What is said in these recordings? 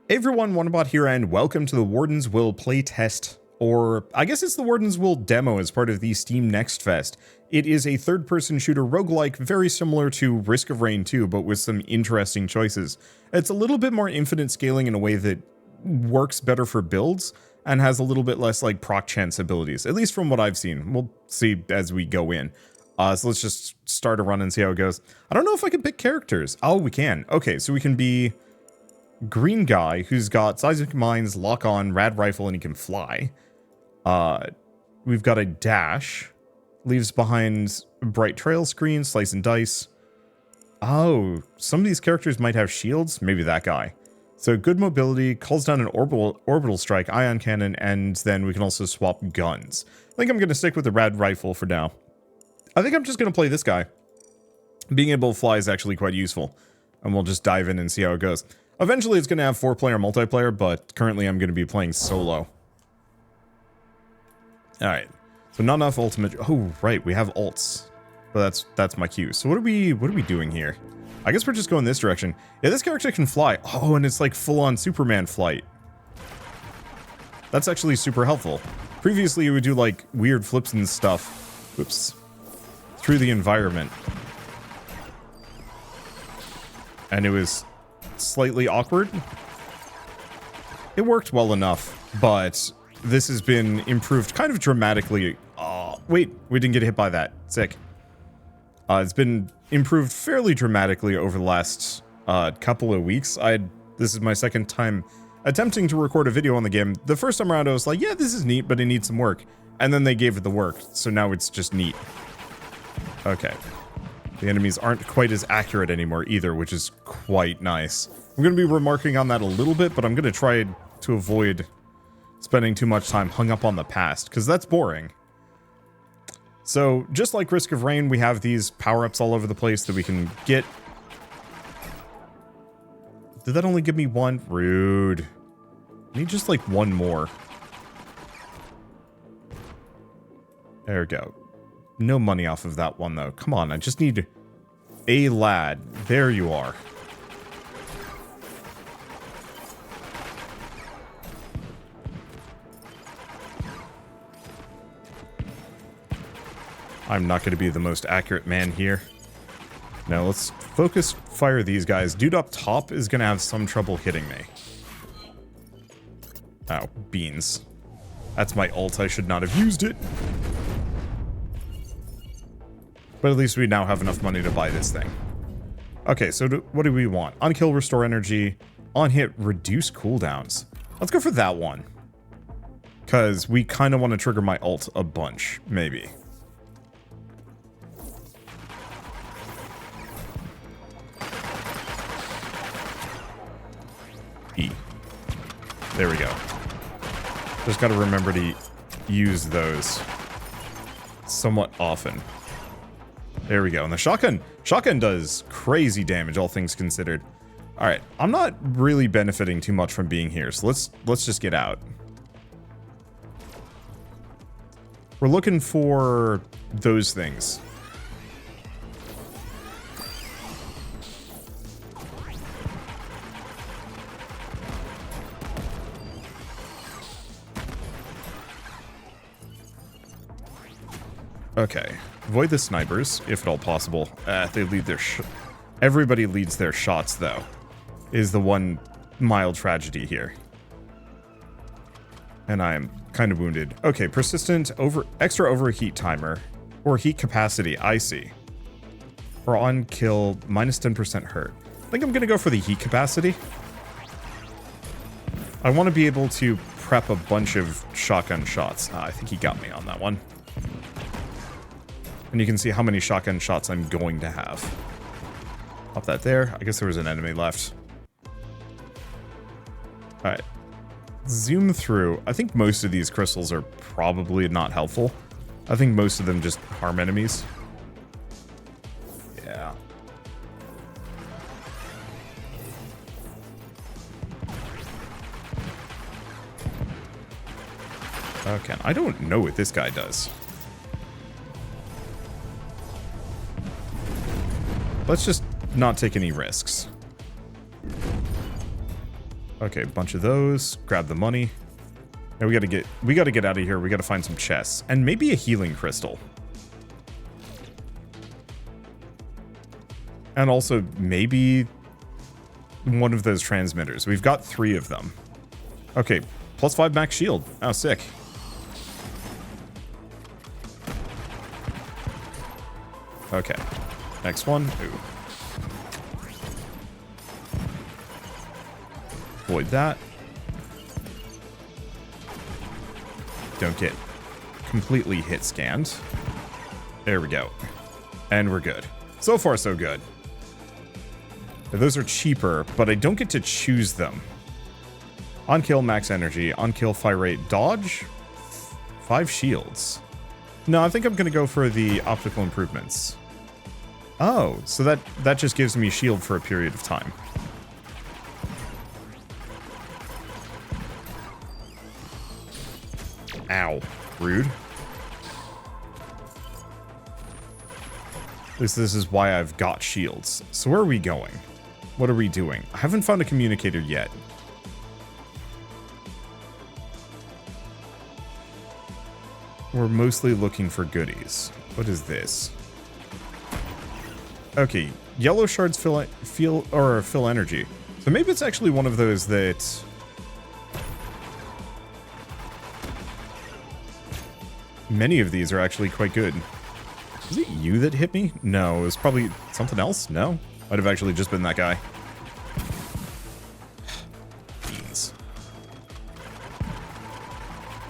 Hey everyone, Wanderbot here, and welcome to the Warden's Will playtest, or I guess it's the Warden's Will demo as part of the Steam Next Fest. It is a third-person shooter roguelike very similar to Risk of Rain 2, but with some interesting choices. It's a little bit more infinite scaling in a way that works better for builds, and has a little bit less like proc chance abilities, at least from what I've seen. We'll see as we go in. So let's just start a run and see how it goes. I don't know if I can pick characters. Oh, we can. Okay, so we can be green guy who's got seismic mines, lock on, rad rifle, and he can fly. We've got a dash, leaves behind bright trail screen, slice and dice. Oh, some of these characters might have shields. Maybe that guy. So good mobility, calls down an orbital strike, ion cannon, and then we can also swap guns. I think I'm going to stick with the rad rifle for now. I think I'm just going to play this guy. Being able to fly is actually quite useful. And we'll just dive in and see how it goes. Eventually, it's going to have 4-player multiplayer, but currently I'm going to be playing solo. Alright. So not enough ultimate... Oh, right. We have ults. But that's my cue. So what are we doing here? I guess we're just going this direction. Yeah, this character can fly. Oh, and it's like full-on Superman flight. That's actually super helpful. Previously, you would do like weird flips and stuff. Whoops. Through the environment. And it was slightly awkward. It worked well enough, but this has been improved kind of dramatically. Oh, wait, we didn't get hit by that. Sick. It's been improved fairly dramatically over the last couple of weeks. This is my second time attempting to record a video on the game. The first time around I was like, yeah, this is neat, but it needs some work. And then they gave it the work, so now it's just neat. Okay. The enemies aren't quite as accurate anymore either, which is quite nice. I'm going to be remarking on that a little bit, but I'm going to try to avoid spending too much time hung up on the past, because that's boring. So, just like Risk of Rain, we have these power-ups all over the place that we can get. Did that only give me one? Rude. I need just like one more. There we go. No money off of that one, though. Come on, I just need a lad. There you are. I'm not going to be the most accurate man here. Now, let's focus fire these guys. Dude up top is going to have some trouble hitting me. Oh, beans. That's my ult. I should not have used it. But at least we now have enough money to buy this thing. Okay, so what do we want? On kill, restore energy. On hit, reduce cooldowns. Let's go for that one. Because we kind of want to trigger my ult a bunch, maybe. E. There we go. Just got to remember to use those somewhat often. There we go. And the shotgun does crazy damage, all things considered. All right, I'm not really benefiting too much from being here, so let's just get out. We're looking for those things. Okay. Avoid the snipers, if at all possible. They lead their everybody leads their shots, though, is the one mild tragedy here. And I'm kind of wounded. Okay, persistent extra overheat timer, or heat capacity, I see. Or on kill, minus 10% hurt. I think I'm going to go for the heat capacity. I want to be able to prep a bunch of shotgun shots. I think he got me on that one. And you can see how many shotgun shots I'm going to have. Pop that there. I guess there was an enemy left. Alright. Zoom through. I think most of these crystals are probably not helpful. I think most of them just harm enemies. Yeah. Okay, I don't know what this guy does. Let's just not take any risks. Okay, a bunch of those. Grab the money. Now we gotta get out of here. We gotta find some chests. And maybe a healing crystal. And also, maybe one of those transmitters. We've got 3 of them. Okay, +5 max shield. Oh, sick. Okay, next one. Ooh. Avoid that. Don't get completely hit scanned. There we go. And we're good. So far, so good. Those are cheaper, but I don't get to choose them. On kill, max energy. On kill, fire rate, dodge. 5 shields. No, I think I'm going to go for the optical improvements. Oh, so that just gives me shield for a period of time. Ow. Rude. This is why I've got shields. So where are we going? What are we doing? I haven't found a communicator yet. We're mostly looking for goodies. What is this? Okay, yellow shards fill energy. So maybe it's actually one of those that... Many of these are actually quite good. Is it you that hit me? No, it was probably something else? No? Might have actually just been that guy. Beans.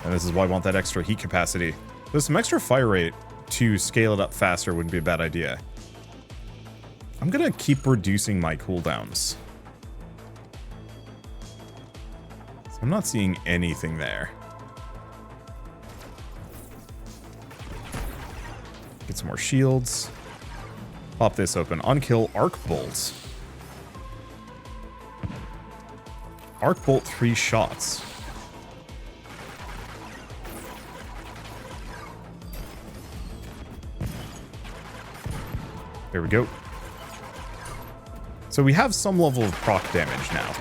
And this is why I want that extra heat capacity. There's some extra fire rate to scale it up faster wouldn't be a bad idea. I'm gonna keep reducing my cooldowns. So I'm not seeing anything there. Get some more shields. Pop this open. On kill, arc bolt. Arc bolt 3 shots. There we go. So we have some level of proc damage now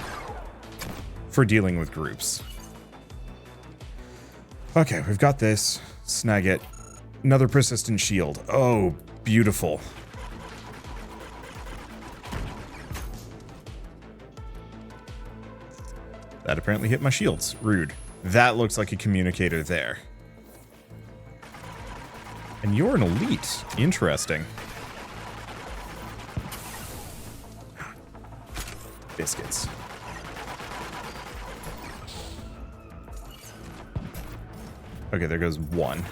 for dealing with groups. Okay, we've got this. Snag it. Another persistent shield. Oh, beautiful. That apparently hit my shields. Rude. That looks like a communicator there. And you're an elite. Interesting. Biscuits. Okay, there goes one.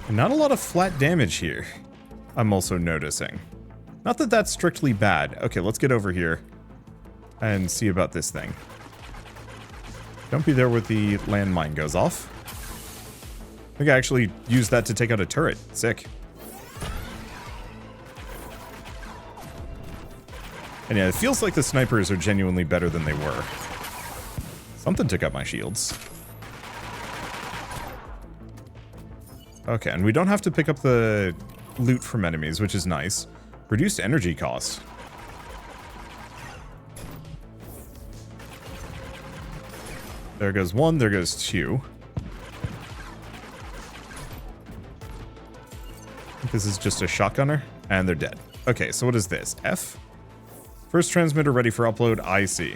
Not a lot of flat damage here, I'm also noticing. Not that that's strictly bad. Okay, let's get over here and see about this thing. Don't be there when the landmine goes off. I think I actually used that to take out a turret. Sick. And yeah, it feels like the snipers are genuinely better than they were. Something took out my shields. Okay, and we don't have to pick up the loot from enemies, which is nice. Reduced energy cost. There goes one, there goes two. This is just a shotgunner, and they're dead. Okay, so what is this? F? First transmitter ready for upload, I see.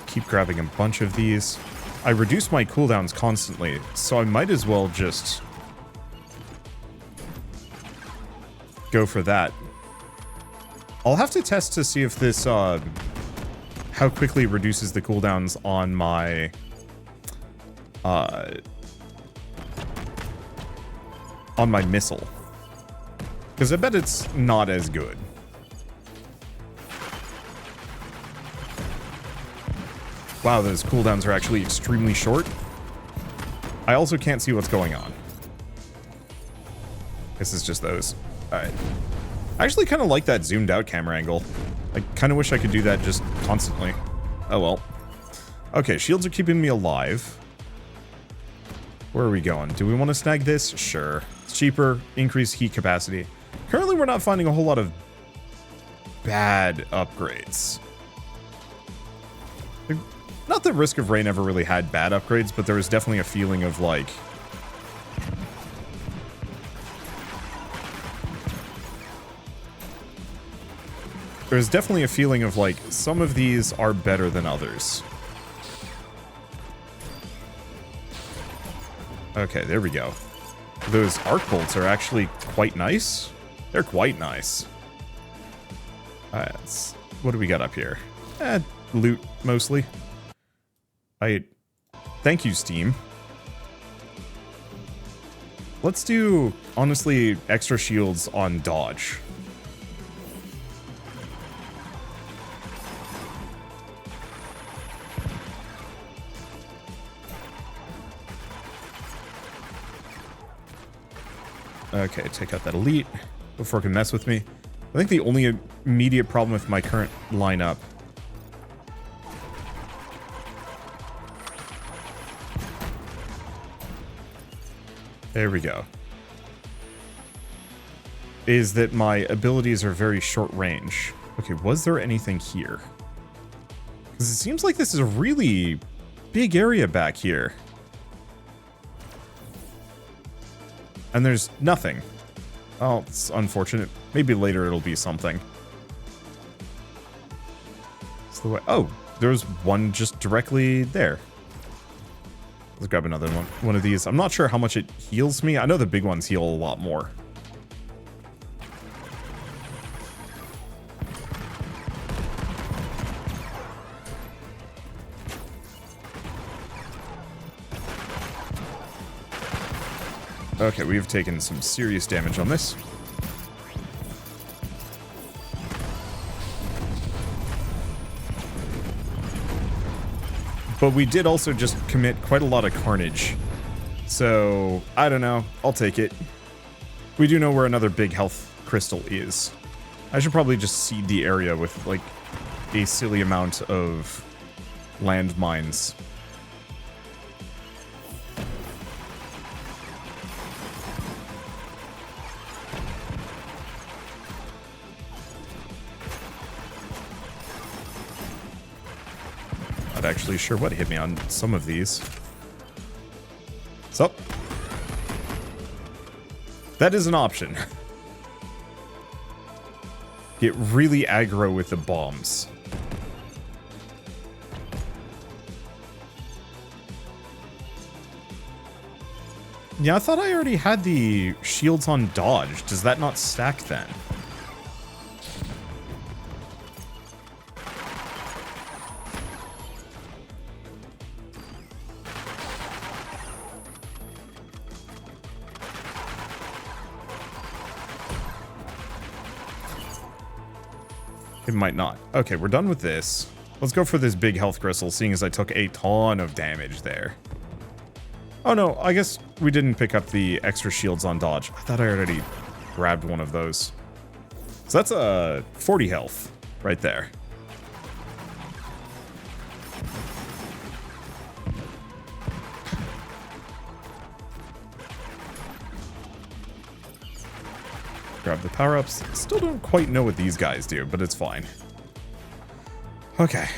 Keep grabbing a bunch of these. I reduce my cooldowns constantly, so I might as well just go for that. I'll have to test to see if this, how quickly it reduces the cooldowns on my, missile. Because I bet it's not as good. Wow, those cooldowns are actually extremely short. I also can't see what's going on. This is just those. Alright. I actually kind of like that zoomed out camera angle. I kind of wish I could do that just constantly. Oh well. Okay, shields are keeping me alive. Where are we going? Do we want to snag this? Sure. It's cheaper, increased heat capacity. Currently, we're not finding a whole lot of bad upgrades. Not that Risk of Rain ever really had bad upgrades, but there was definitely a feeling of like... There's definitely a feeling of like, some of these are better than others. Okay, there we go. Those arc bolts are actually quite nice. They're quite nice. Alright, what do we got up here? Loot, mostly. Thank you, Steam. Let's do, honestly, extra shields on dodge. Okay, take out that elite before it can mess with me. I think the only immediate problem with my current lineup there we go. Is that my abilities are very short range. Okay, was there anything here? Because it seems like this is a really big area back here. And there's nothing. Oh, it's unfortunate. Maybe later it'll be something. It's the way. Oh, there's one just directly there. Let's grab another one of these. I'm not sure how much it heals me. I know the big ones heal a lot more. Okay, we've taken some serious damage on this. But we did also just commit quite a lot of carnage. So, I don't know. I'll take it. We do know where another big health crystal is. I should probably just seed the area with, like, a silly amount of landmines. Not actually sure what hit me on some of these. So, that is an option. Get really aggro with the bombs. Yeah, I thought I already had the shields on dodge. Does that not stack then? It might not. Okay, we're done with this. Let's go for this big health crystal, seeing as I took a ton of damage there. Oh no, I guess we didn't pick up the extra shields on dodge. I thought I already grabbed one of those. So that's a 40 health right there. Grab the power-ups. Still don't quite know what these guys do, but it's fine. Okay.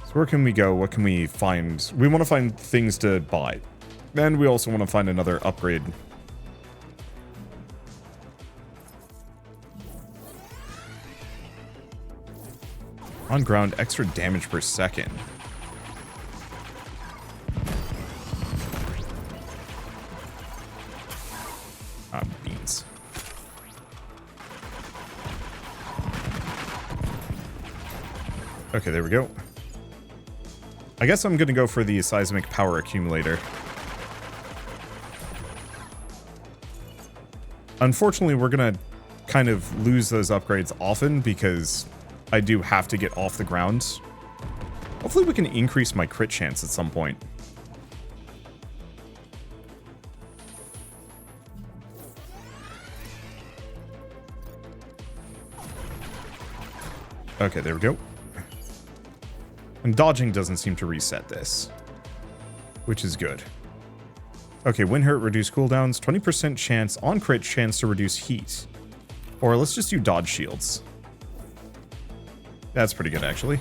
So where can we go? What can we find? We want to find things to buy. And we also want to find another upgrade. On ground, extra damage per second. Ah, beans. Okay, there we go. I guess I'm going to go for the seismic power accumulator. Unfortunately, we're going to kind of lose those upgrades often because I do have to get off the ground. Hopefully we can increase my crit chance at some point. Okay, there we go. And dodging doesn't seem to reset this, which is good. Okay, wind hurt, reduce cooldowns, 20% chance, on crit chance to reduce heat. Or let's just do dodge shields. That's pretty good, actually.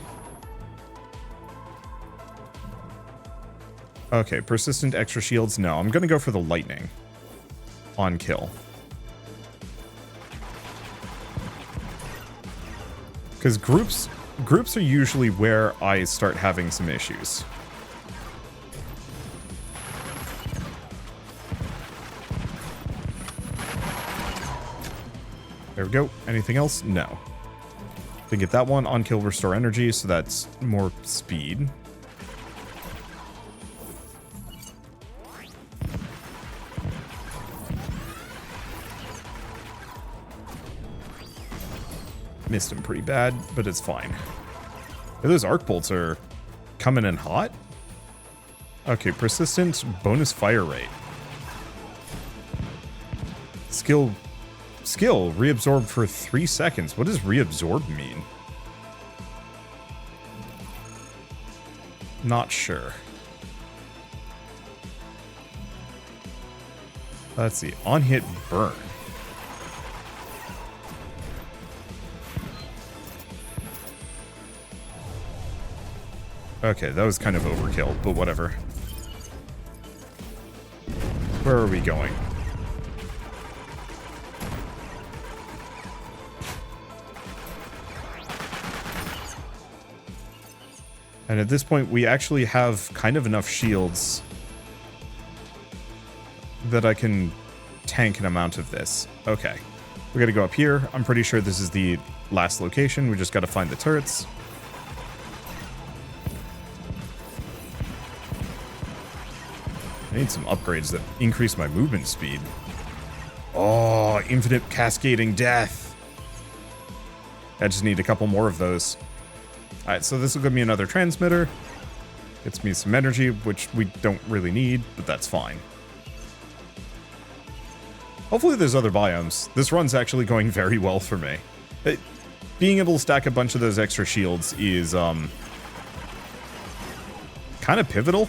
Okay, persistent extra shields. No, I'm going to go for the lightning on kill. Because groups are usually where I start having some issues. There we go. Anything else? No. Didn't get that one. On kill, restore energy, so that's more speed. Missed him pretty bad, but it's fine. Hey, those arc bolts are coming in hot. Okay, persistent, bonus fire rate. Skill, reabsorb for 3 seconds. What does reabsorb mean? Not sure. Let's see, on hit, burn. Okay, that was kind of overkill, but whatever. Where are we going? And at this point, we actually have kind of enough shields that I can tank an amount of this. Okay, we gotta go up here. I'm pretty sure this is the last location. We just gotta find the turrets. I need some upgrades that increase my movement speed. Oh, infinite cascading death. I just need a couple more of those. Alright, so this will give me another transmitter. Gets me some energy, which we don't really need, but that's fine. Hopefully there's other biomes. This run's actually going very well for me. Being able to stack a bunch of those extra shields is, kind of pivotal.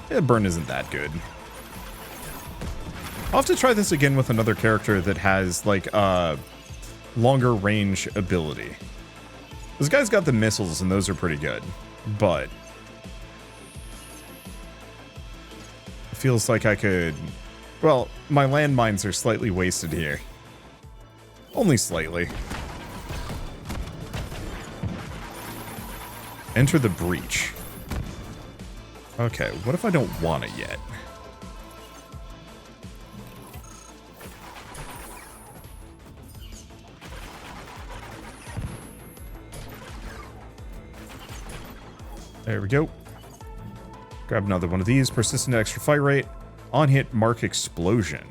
Yeah, burn isn't that good. I'll have to try this again with another character that has, like, longer range ability. This guy's got the missiles, and those are pretty good. But it feels like I could... Well, my landmines are slightly wasted here. Only slightly. Enter the breach. Okay, what if I don't want it yet? There we go. Grab another one of these. Persistent extra fire rate. On hit, mark explosion.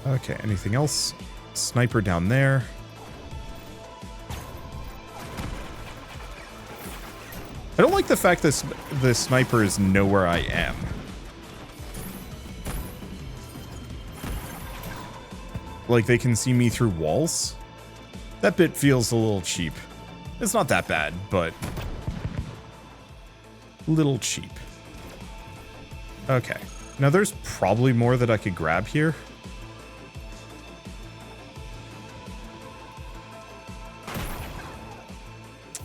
Okay, anything else? Sniper down there. I don't like the fact that the snipers know where I am. Like, they can see me through walls. That bit feels a little cheap. It's not that bad, but... little cheap. Okay. Now, there's probably more that I could grab here.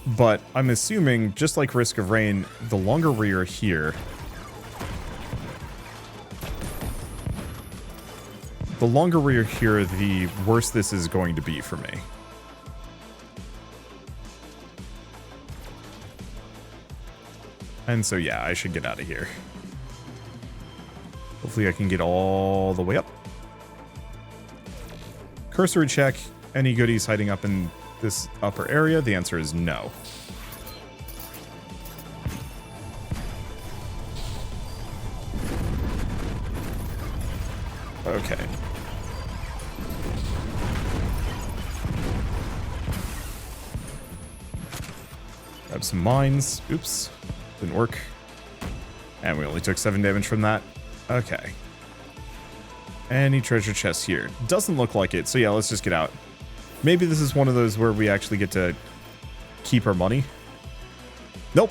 But I'm assuming, just like Risk of Rain, the longer we are here, the worse this is going to be for me. And so, yeah, I should get out of here. Hopefully I can get all the way up. Cursory check. Any goodies hiding up in this upper area? The answer is no. Okay. Grab some mines. Oops. Didn't work. And we only took 7 damage from that. Okay. Any treasure chests here? Doesn't look like it, so yeah, let's just get out. Maybe this is one of those where we actually get to keep our money. Nope.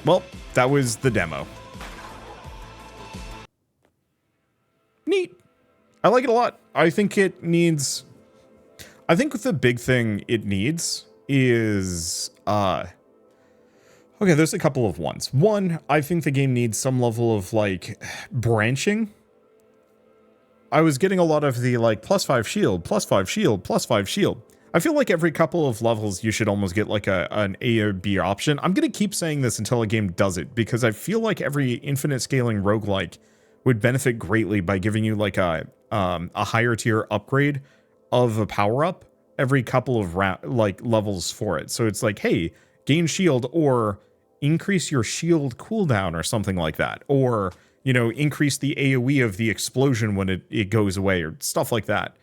Well, that was the demo. Neat. I like it a lot. I think it needs... I think the big thing it needs is... Okay, there's a couple of ones. One, I think the game needs some level of, like, branching. I was getting a lot of the, like, +5 shield, +5 shield, +5 shield. I feel like every couple of levels you should almost get, like, an A or B option. I'm going to keep saying this until a game does it, because I feel like every infinite scaling roguelike would benefit greatly by giving you, like, a higher tier upgrade of a power-up every couple of, levels for it. So it's like, hey, gain shield, or increase your shield cooldown, or something like that. Or... you know, increase the AoE of the explosion when it goes away, or stuff like that.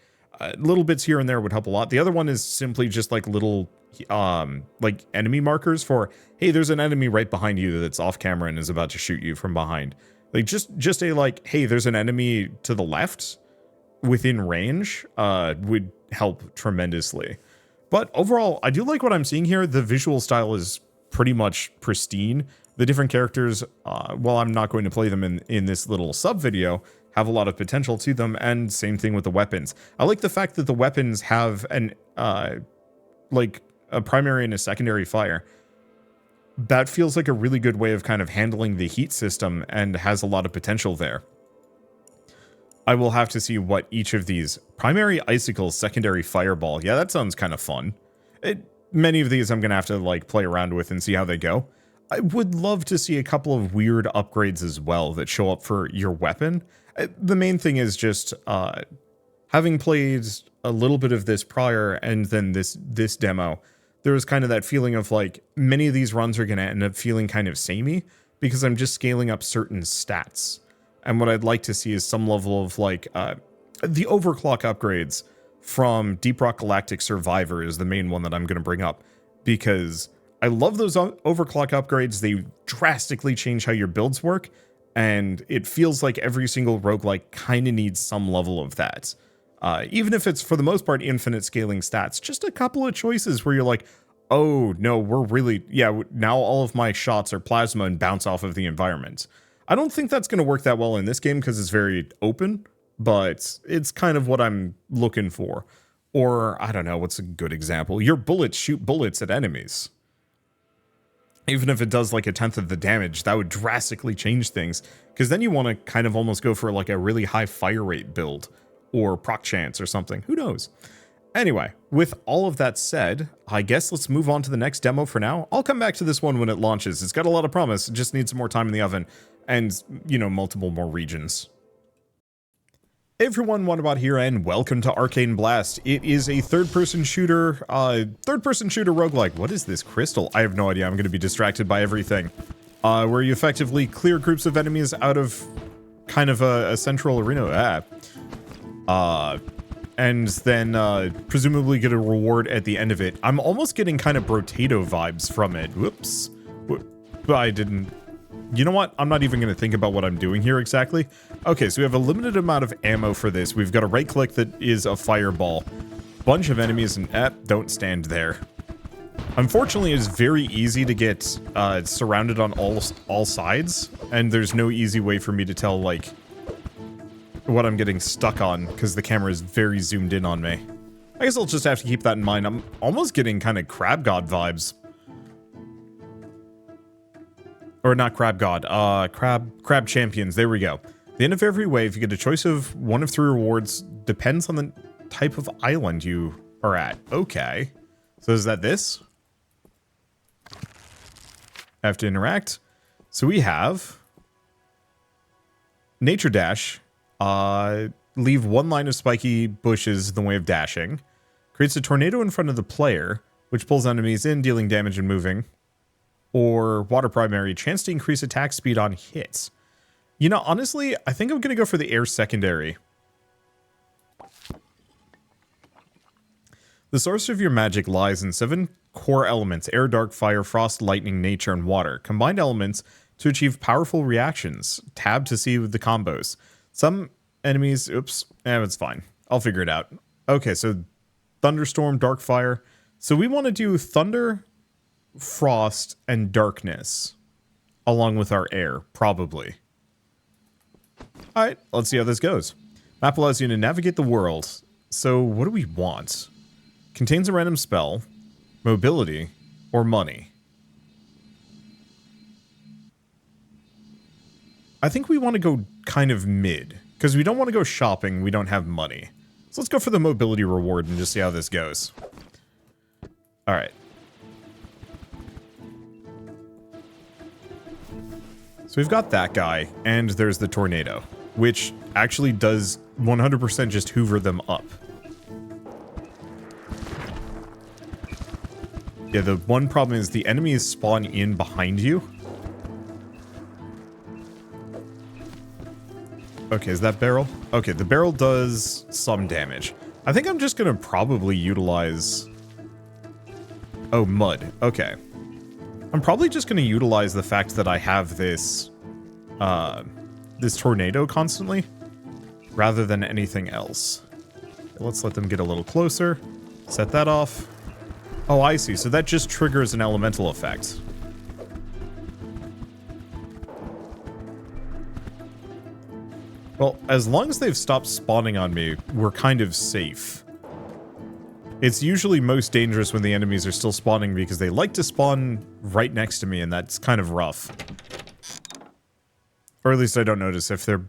Little bits here and there would help a lot. The other one is simply just like little, like enemy markers for, hey, there's an enemy right behind you that's off camera and is about to shoot you from behind. Like just a like, hey, there's an enemy to the left within range would help tremendously. But overall, I do like what I'm seeing here. The visual style is pretty much pristine. The different characters, while I'm not going to play them in this little sub-video, have a lot of potential to them, and same thing with the weapons. I like the fact that the weapons have an, like, a primary and a secondary fire. That feels like a really good way of kind of handling the heat system, and has a lot of potential there. I will have to see what each of these... primary icicles, secondary fireball. Yeah, that sounds kind of fun. Many of these I'm going to have to, like, play around with and see how they go. I would love to see a couple of weird upgrades as well that show up for your weapon. The main thing is just having played a little bit of this prior and then this demo, there was kind of that feeling of like many of these runs are going to end up feeling kind of samey because I'm just scaling up certain stats. And what I'd like to see is some level of like the overclock upgrades from Deep Rock Galactic Survivor is the main one that I'm going to bring up, because I love those overclock upgrades. They drastically change how your builds work, and it feels like every single roguelike kind of needs some level of that. Even if it's, for the most part, infinite scaling stats, just a couple of choices where you're like, oh, no, we're really... yeah, now all of my shots are plasma and bounce off of the environment. I don't think that's going to work that well in this game because it's very open, but it's kind of what I'm looking for. Or, I don't know, what's a good example? Your bullets shoot bullets at enemies. Even if it does like 1/10 of the damage, that would drastically change things. Because then you want to kind of almost go for like a really high fire rate build. Or proc chance or something. Who knows? Anyway, with all of that said, I guess let's move on to the next demo for now. I'll come back to this one when it launches. It's got a lot of promise. It just needs some more time in the oven. And, you know, multiple more regions. Hey everyone, Wanderbot here, and welcome to Arcane Blast. It is a third-person shooter roguelike. What is this crystal? I have no idea. I'm going to be distracted by everything. Where you effectively clear groups of enemies out of kind of a central arena. And then presumably get a reward at the end of it. I'm almost getting kind of Brotato vibes from it. Whoops. But I didn't... You know what? I'm not even going to think about what I'm doing here exactly. Okay, so we have a limited amount of ammo for this. We've got a right click that is a fireball. Bunch of enemies and don't stand there. Unfortunately, it's very easy to get surrounded on all sides, and there's no easy way for me to tell like what I'm getting stuck on because the camera is very zoomed in on me. I guess I'll just have to keep that in mind. I'm almost getting kind of Crab God vibes. Or not Crab God, Crab Champions, there we go. At the end of every wave, you get a choice of one of 3 rewards, depends on the type of island you are at. Okay. So is that this? Have to interact. So we have Nature Dash, leave 1 line of spiky bushes in the way of dashing, creates a tornado in front of the player, which pulls enemies in, dealing damage and moving. Or water primary, chance to increase attack speed on hits. You know, honestly, I think I'm going to go for the air secondary. The source of your magic lies in 7 core elements: air, dark, fire, frost, lightning, nature, and water. Combined elements to achieve powerful reactions. Tab to see the combos. Some enemies. Oops. It's fine. I'll figure it out. Okay, so thunderstorm, dark fire. So we want to do thunder, frost, and darkness along with our air, probably. Alright, let's see how this goes. Map allows you to navigate the world. So what do we want? Contains a random spell, mobility, or money. I think we want to go kind of mid, because we don't want to go shopping, we don't have money. So let's go for the mobility reward and just see how this goes. Alright. So we've got that guy, and there's the tornado, which actually does 100% just hoover them up. Yeah, the one problem is the enemies spawn in behind you. Okay, is that barrel? Okay, the barrel does some damage. I think I'm just gonna probably utilize... Oh, mud. Okay. I'm probably just gonna utilize the fact that I have this... this tornado constantly, rather than anything else. Let's let them get a little closer. Set that off. Oh, I see. So that just triggers an elemental effect. Well, as long as they've stopped spawning on me, we're kind of safe. It's usually most dangerous when the enemies are still spawning because they like to spawn right next to me, and that's kind of rough. Or at least I don't notice if they're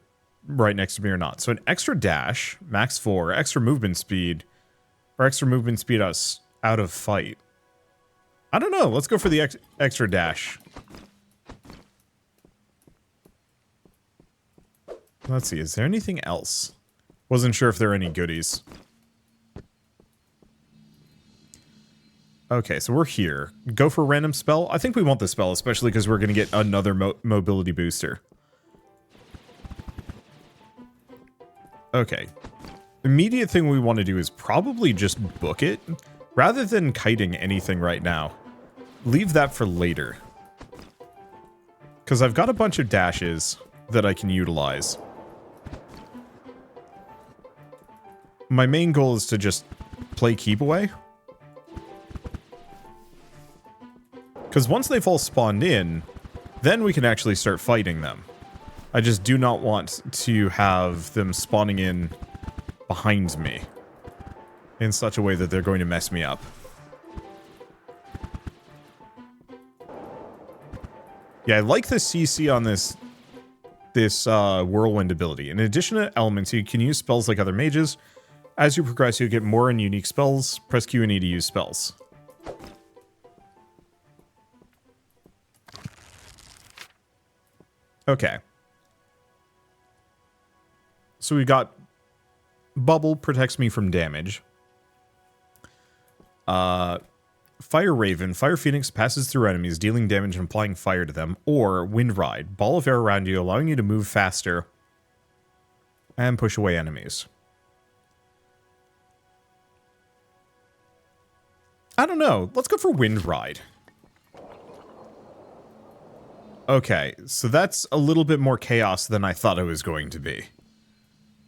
right next to me or not. So an extra dash, max 4, extra movement speed, or extra movement speed us out of fight. I don't know. Let's go for the extra dash. Let's see. Is there anything else? Wasn't sure if there are any goodies. Okay, so we're here. Go for a random spell. I think we want the spell, especially because we're going to get another mobility booster. Okay. Immediate thing we want to do is probably just book it, rather than kiting anything right now. Leave that for later. Because I've got a bunch of dashes that I can utilize. My main goal is to just play keep away. Because once they've all spawned in, then we can actually start fighting them. I just do not want to have them spawning in behind me in such a way that they're going to mess me up. Yeah, I like the CC on this whirlwind ability. In addition to elements, you can use spells like other mages. As you progress, you'll get more and unique spells. Press Q and E to use spells. Okay. So we got Bubble protects me from damage. Fire Raven. Fire Phoenix passes through enemies, dealing damage and applying fire to them. Or Wind Ride. Ball of air around you, allowing you to move faster and push away enemies. I don't know. Let's go for Wind Ride. Okay, so that's a little bit more chaos than I thought it was going to be.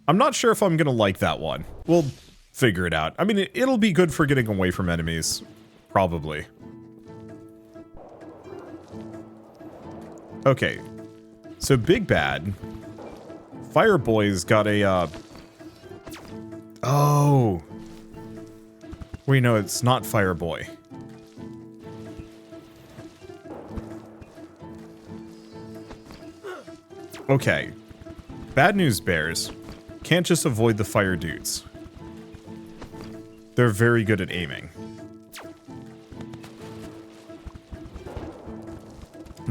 I'm not sure if I'm going to like that one. We'll figure it out. I mean, it'll be good for getting away from enemies. Probably. Okay. So Big Bad. Fireboy's got a, Oh. Wait, no, it's not Fireboy. Okay. Bad news bears. Can't just avoid the fire dudes. They're very good at aiming.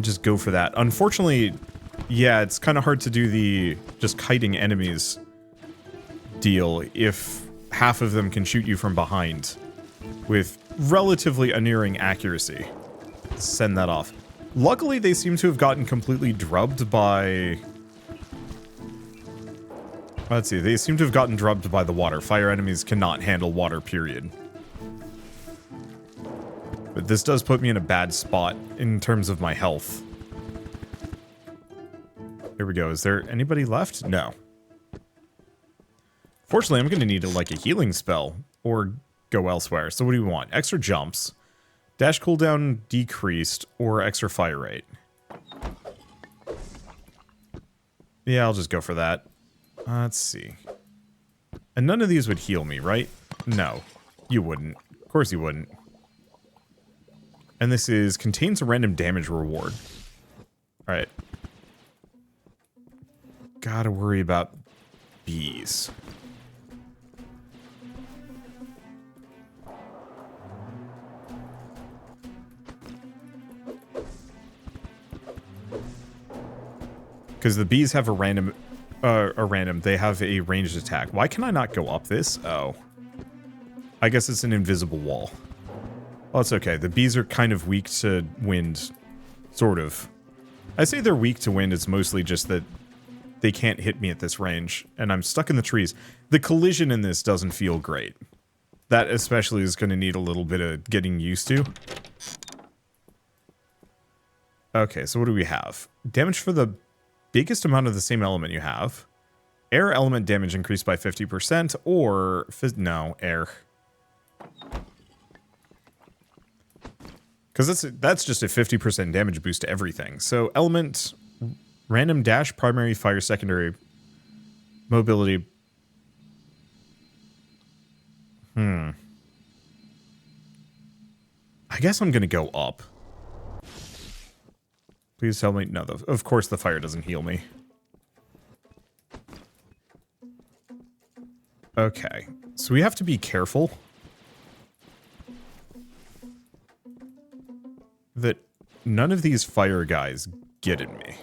Just go for that. Unfortunately, yeah, it's kind of hard to do the just kiting enemies deal if half of them can shoot you from behind with relatively unerring accuracy. Send that off. Luckily, they seem to have gotten completely drubbed by... Let's see, they seem to have gotten drubbed by the water. Fire enemies cannot handle water, period. But this does put me in a bad spot in terms of my health. Here we go. Is there anybody left? No. Fortunately, I'm going to need like a healing spell or go elsewhere. So what do we want? Extra jumps, dash cooldown decreased, or extra fire rate? Yeah, I'll just go for that. Let's see. And none of these would heal me, right? No, you wouldn't. Of course you wouldn't. And this is contains a random damage reward. Alright. Gotta worry about bees. Because the bees have they have a ranged attack. Why can I not go up this? Oh. I guess it's an invisible wall. Well, it's okay. The bees are kind of weak to wind. Sort of. I say they're weak to wind, it's mostly just that they can't hit me at this range, and I'm stuck in the trees. The collision in this doesn't feel great. That especially is going to need a little bit of getting used to. Okay, so what do we have? Damage for the biggest amount of the same element you have. Air element damage increased by 50%, or... no, air. Because that's just a 50% damage boost to everything. So, element, random dash, primary, fire, secondary, mobility. I guess I'm going to go up. Please tell me... no, of course the fire doesn't heal me. Okay, so we have to be careful that none of these fire guys get in me.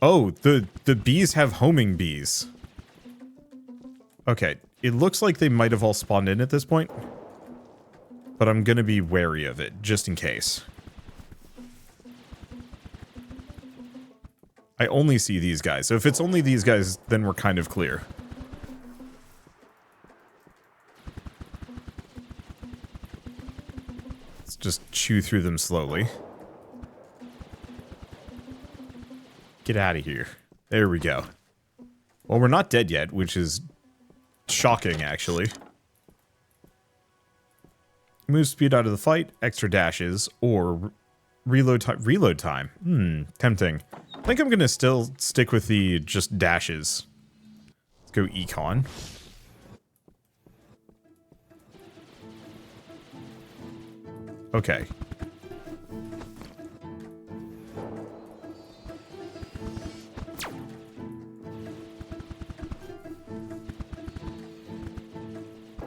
Oh, the bees have homing bees. Okay, it looks like they might have all spawned in at this point, but I'm gonna be wary of it, just in case. I only see these guys, so if it's only these guys, then we're kind of clear. Let's just chew through them slowly. Get out of here. There we go. Well, we're not dead yet, which is shocking, actually. Move speed out of the fight, extra dashes, or reload time. Reload time. Tempting. I think I'm gonna still stick with the just dashes. Let's go econ. Okay.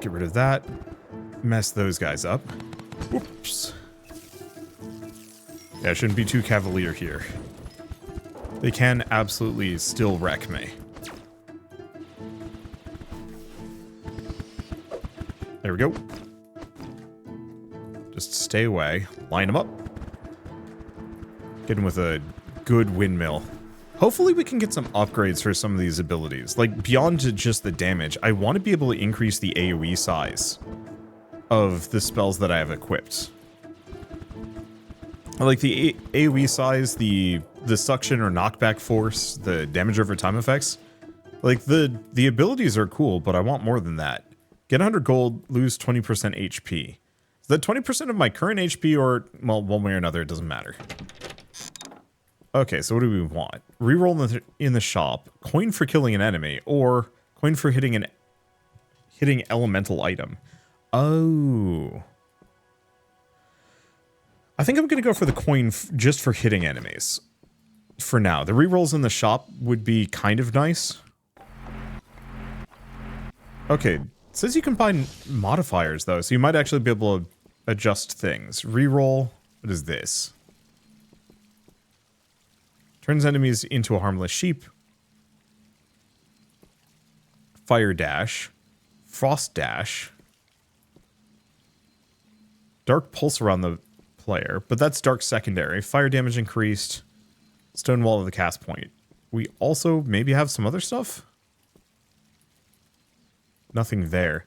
Get rid of that. Mess those guys up. Whoops. Yeah, I shouldn't be too cavalier here. They can absolutely still wreck me. There we go. Just stay away. Line them up. Get him with a good windmill. Hopefully we can get some upgrades for some of these abilities. Like, beyond just the damage, I want to be able to increase the AoE size of the spells that I have equipped. Like the AoE size, the suction or knockback force, the damage over time effects. Like, the abilities are cool, but I want more than that. Get 100 gold, lose 20% HP. Is that 20% of my current HP, or, well, one way or another, it doesn't matter. Okay, so what do we want? Reroll in the shop, coin for killing an enemy, or coin for hitting elemental item. Oh. I think I'm going to go for the coin just for hitting enemies. For now. The rerolls in the shop would be kind of nice. Okay, it says you can find modifiers, though, so you might actually be able to adjust things. Reroll. What is this? Turns enemies into a harmless sheep. Fire dash. Frost dash. Dark pulse around the player, but that's dark secondary. Fire damage increased. Stone wall of the cast point. We also maybe have some other stuff? Nothing there.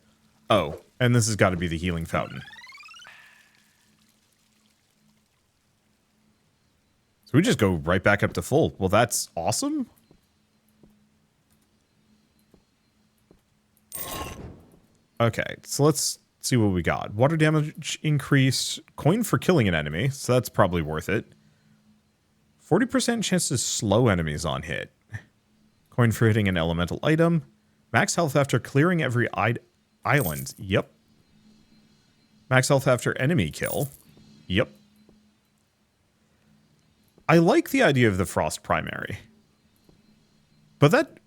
Oh, and this has got to be the healing fountain. So we just go right back up to full. Well, that's awesome. Okay, so let's see what we got. Water damage increased. Coin for killing an enemy, so that's probably worth it. 40% chance to slow enemies on hit. Coin for hitting an elemental item. Max health after clearing every island. Yep. Max health after enemy kill. Yep. I like the idea of the Frost Primary. But that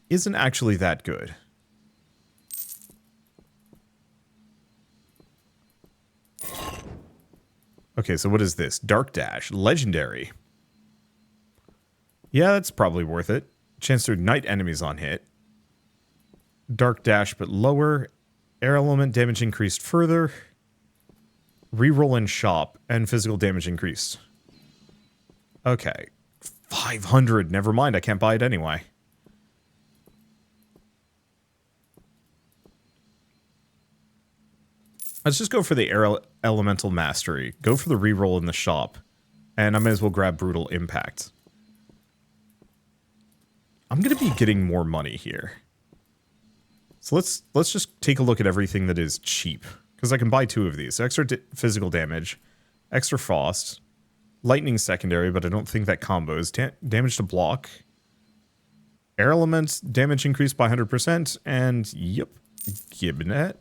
isn't actually that good. Okay, so what is this? Dark Dash. Legendary. Yeah, that's probably worth it. Chance to ignite enemies on hit. Dark Dash, but lower. Air element damage increased further. Reroll in shop, and physical damage increased. Okay. 500. Never mind, I can't buy it anyway. Let's just go for the Air Elemental Mastery. Go for the reroll in the shop. And I may as well grab Brutal Impact. I'm going to be getting more money here. So let's just take a look at everything that is cheap. Because I can buy 2 of these. So extra physical damage. Extra frost. Lightning secondary, but I don't think that combos. Damage to block. Air elements. Damage increased by 100%. And yep. Gibnet.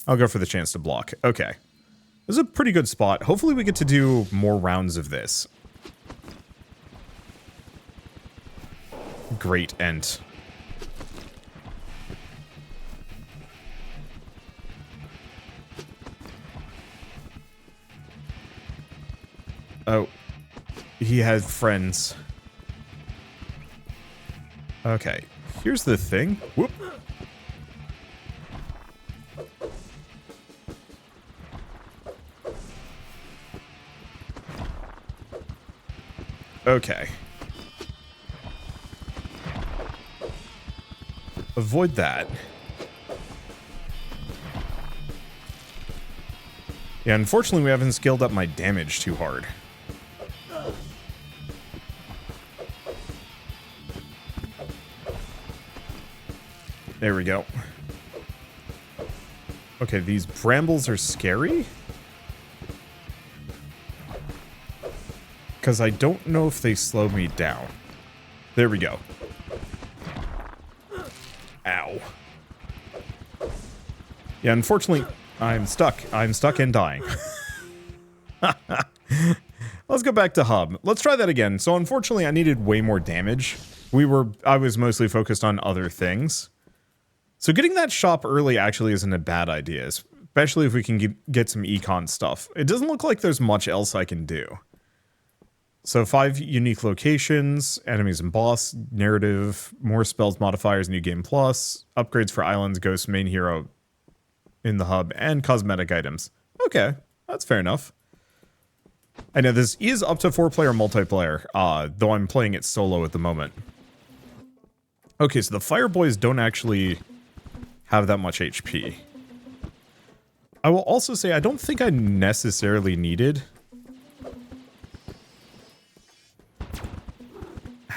I'll go for the chance to block. Okay. This is a pretty good spot. Hopefully we get to do more rounds of this. Great Ent. Oh. He has friends. Okay. Here's the thing. Whoop. Okay. Avoid that. Yeah, unfortunately we haven't scaled up my damage too hard. There we go. Okay, these brambles are scary? Because I don't know if they slow me down. There we go. Ow. Yeah, unfortunately, I'm stuck. I'm stuck and dying. Let's go back to hub. Let's try that again. So unfortunately, I needed way more damage. I was mostly focused on other things. So getting that shop early actually isn't a bad idea, especially if we can get some econ stuff. It doesn't look like there's much else I can do. So 5 unique locations, enemies and boss, narrative, more spells, modifiers, new game plus, upgrades for islands, ghost, main hero in the hub, and cosmetic items. Okay, that's fair enough. I know this is up to 4-player multiplayer, though I'm playing it solo at the moment. Okay, so the fire boys don't actually have that much HP. I will also say I don't think I necessarily needed...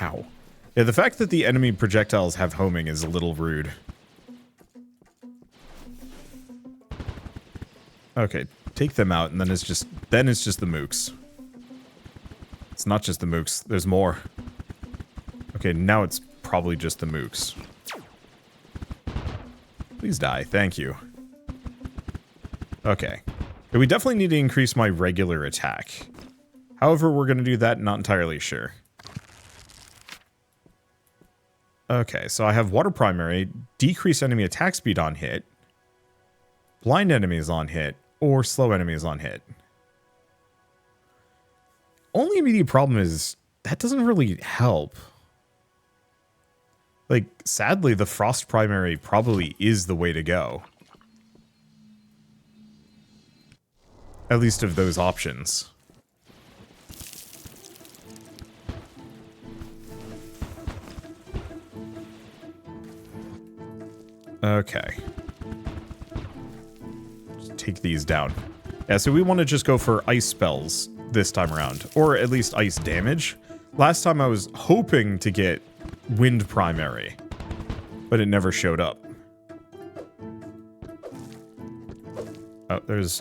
Ow. Yeah, the fact that the enemy projectiles have homing is a little rude. Okay, take them out, and then it's just the mooks. It's not just the mooks, there's more. Okay, now it's probably just the mooks. Please die, thank you. Okay. Yeah, we definitely need to increase my regular attack. However we're gonna do that, not entirely sure. Okay, so I have Water Primary, decrease enemy attack speed on hit, blind enemies on hit, or slow enemies on hit. Only immediate problem is, that doesn't really help. Like, sadly, the Frost Primary probably is the way to go. At least of those options. Okay. Just take these down. Yeah, so we want to just go for ice spells this time around. Or at least ice damage. Last time I was hoping to get wind primary, but it never showed up. Oh, there's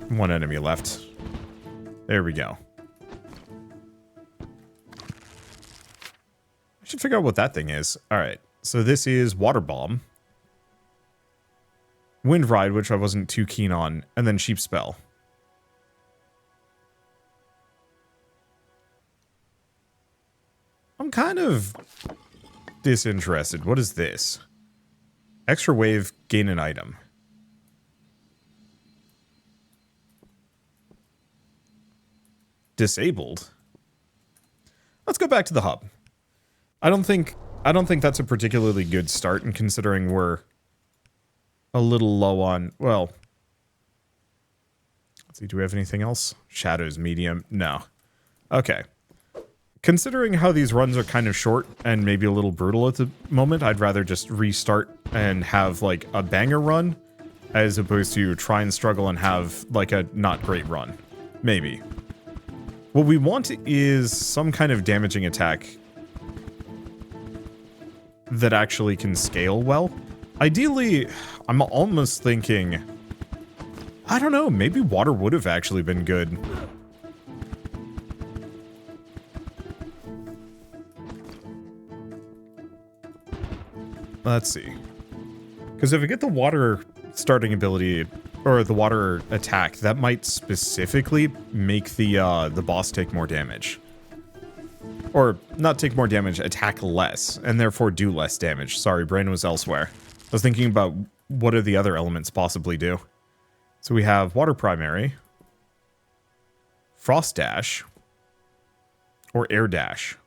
one enemy left. There we go. I should figure out what that thing is. Alright, so this is Water Bomb. Wind Ride, which I wasn't too keen on, and then Sheep Spell. I'm kind of disinterested. What is this? Extra wave, gain an item. Disabled? Let's go back to the hub. I don't think that's a particularly good start, and considering we're a little low on, well, let's see, do we have anything else? Shadows, medium, no. Okay. Considering how these runs are kind of short and maybe a little brutal at the moment, I'd rather just restart and have, like, a banger run, as opposed to try and struggle and have, like, a not great run. Maybe. What we want is some kind of damaging attack that actually can scale well. Ideally, I'm almost thinking, I don't know, maybe water would have actually been good. Let's see. Because if I get the water starting ability, or the water attack, that might specifically make the boss take more damage. Or, not take more damage, attack less, and therefore do less damage. Sorry, brain was elsewhere. I was thinking about what do the other elements possibly do. So we have Water Primary, Frost Dash, or Air Dash.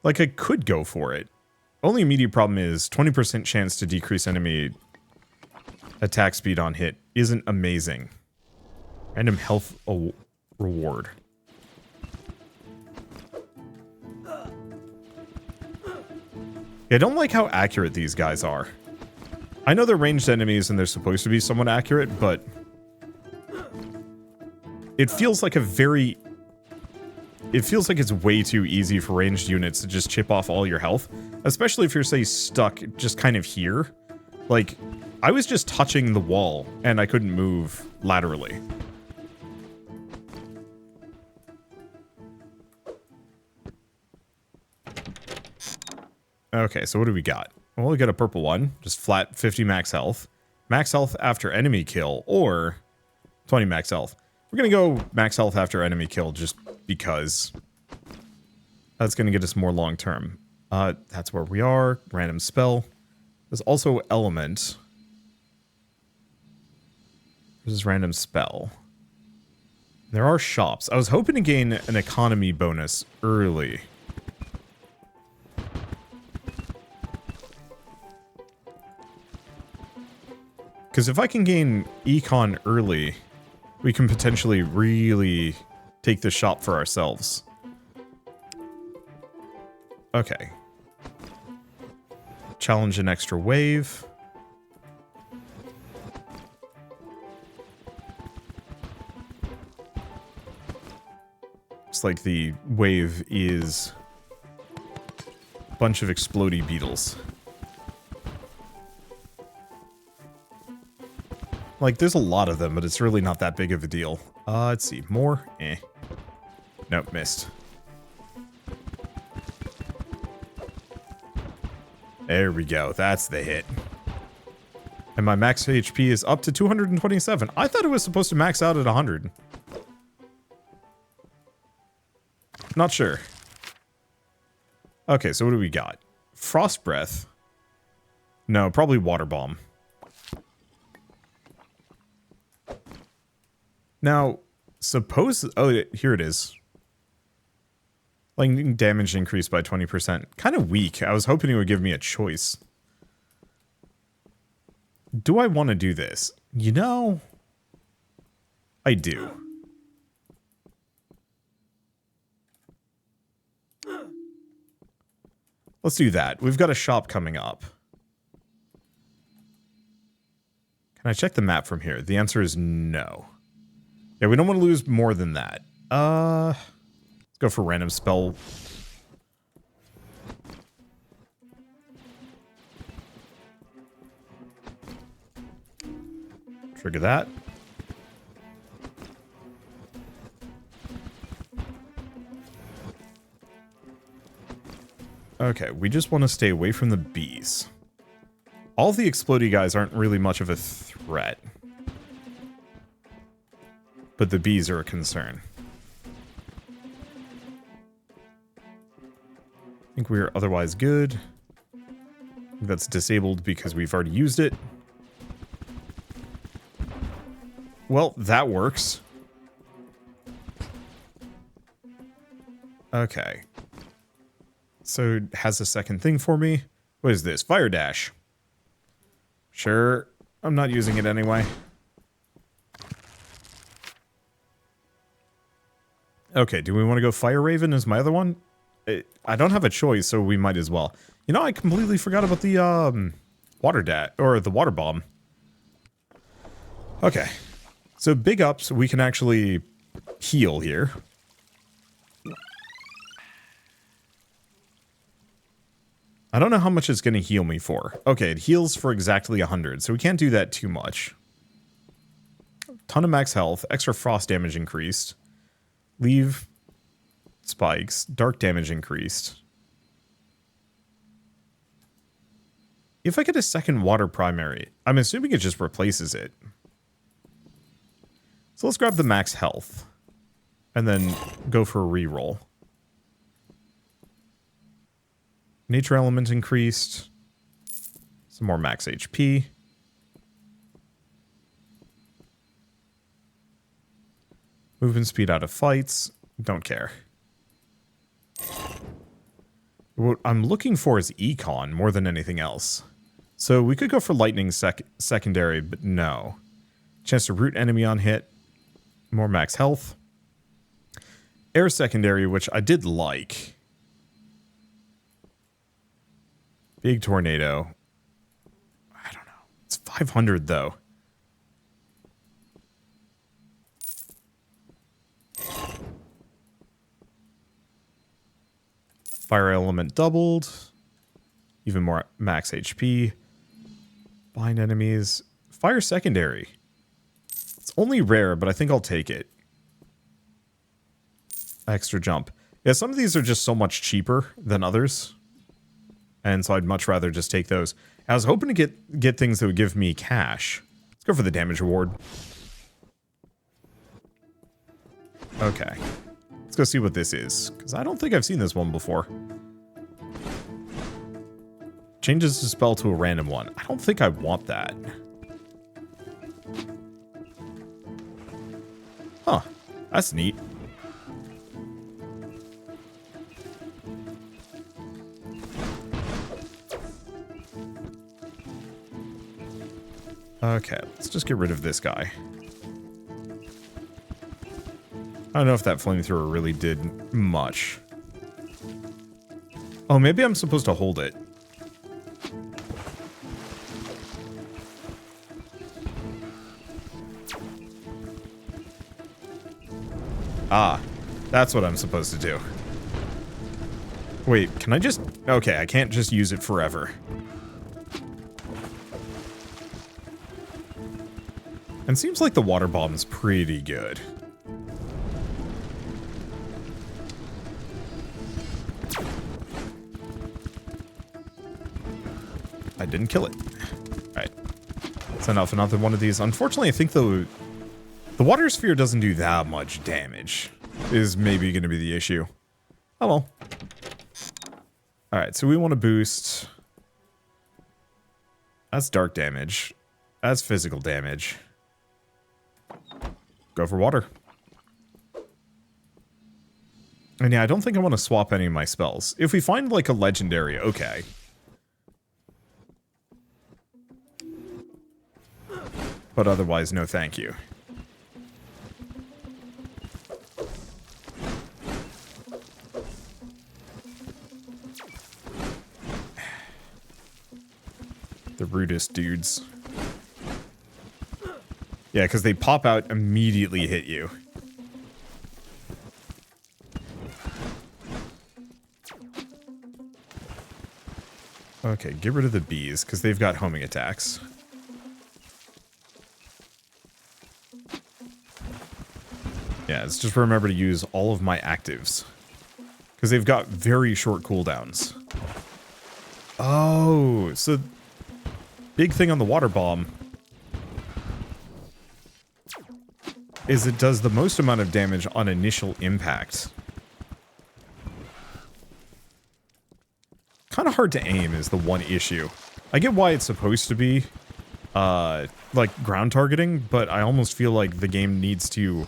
Like, I could go for it. Only immediate problem is 20% chance to decrease enemy attack speed on hit isn't amazing. Random health reward. I don't like how accurate these guys are. I know they're ranged enemies and they're supposed to be somewhat accurate, but it feels like a very... It feels like it's way too easy for ranged units to just chip off all your health, especially if you're, say, stuck just kind of here. Like, I was just touching the wall, and I couldn't move laterally. Okay, so what do we got? Well, we got a purple one, just flat 50 max health. Max health after enemy kill, or 20 max health. We're gonna go max health after enemy kill, just because that's gonna get us more long term. That's where we are. Random spell. There's also element. This is random spell. There are shops. I was hoping to gain an economy bonus early. Because if I can gain econ early, we can potentially really take the shop for ourselves. Okay. Challenge an extra wave. Looks like the wave is a bunch of explodey beetles. Like, there's a lot of them, but it's really not that big of a deal. Let's see. More? Eh. Nope, missed. There we go. That's the hit. And my max HP is up to 227. I thought it was supposed to max out at 100. Not sure. Okay, so what do we got? Frost Breath. No, probably Water Bomb. Now, suppose... Oh, here it is. Lightning damage increased by 20%. Kind of weak. I was hoping it would give me a choice. Do I want to do this? You know... I do. Let's do that. We've got a shop coming up. Can I check the map from here? The answer is no. Yeah, we don't want to lose more than that. Let's go for random spell. Trigger that. Okay, we just want to stay away from the bees. All the explodey guys aren't really much of a threat. But the bees are a concern. I think we are otherwise good. That's disabled because we've already used it. Well, that works. Okay. So it has a second thing for me. What is this? Fire dash. Sure. I'm not using it anyway. Okay, do we want to go Fire Raven as my other one? I don't have a choice, so we might as well. You know, I completely forgot about the the water bomb. Okay. So big ups, we can actually heal here. I don't know how much it's going to heal me for. Okay, it heals for exactly 100, so we can't do that too much. Ton of max health, extra frost damage increased. Leave spikes, dark damage increased. If I get a second water primary, I'm assuming it just replaces it. So let's grab the max health. And then go for a reroll. Nature element increased. Some more max HP. Movement speed out of fights. Don't care. What I'm looking for is econ more than anything else. So we could go for lightning secondary, but no. Chance to root enemy on hit. More max health. Air secondary, which I did like. Big tornado. I don't know. It's 500 though. Fire element doubled. Even more max HP. Bind enemies. Fire secondary. It's only rare, but I think I'll take it. Extra jump. Yeah, some of these are just so much cheaper than others. And so I'd much rather just take those. I was hoping to get things that would give me cash. Let's go for the damage reward. Okay. Let's go see what this is. Because I don't think I've seen this one before. Changes the spell to a random one. I don't think I want that. Huh. That's neat. Okay, let's just get rid of this guy. I don't know if that flamethrower really did much. Oh, maybe I'm supposed to hold it. Ah, that's what I'm supposed to do. Wait, can I just... Okay, I can't just use it forever. And seems like the water bomb's pretty good. I didn't kill it. Alright. Send off another one of these. Unfortunately, I think the water sphere doesn't do that much damage. Is maybe going to be the issue. Oh well. Alright, so we want to boost... That's dark damage. That's physical damage. Go for water. And yeah, I don't think I want to swap any of my spells. If we find like a legendary, okay. But otherwise, no thank you. The rudest dudes. Yeah, because they pop out, immediately hit you. Okay, get rid of the bees, because they've got homing attacks. Yeah, let's just remember to use all of my actives. Because they've got very short cooldowns. Oh, so big thing on the water bomb is it does the most amount of damage on initial impact. Kind of hard to aim is the one issue. I get why it's supposed to be like ground targeting, but I almost feel like the game needs to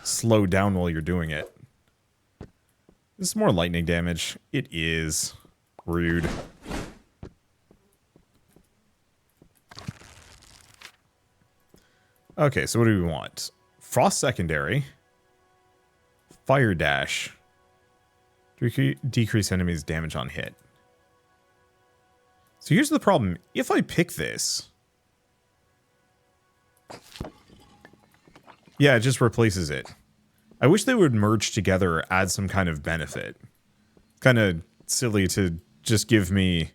slow down while you're doing it. This is more lightning damage. It is. Rude. Okay, so what do we want? Frost secondary. Fire dash. Decrease enemies' damage on hit. So here's the problem. If I pick this... Yeah, it just replaces it. I wish they would merge together or add some kind of benefit. Kind of silly to just give me...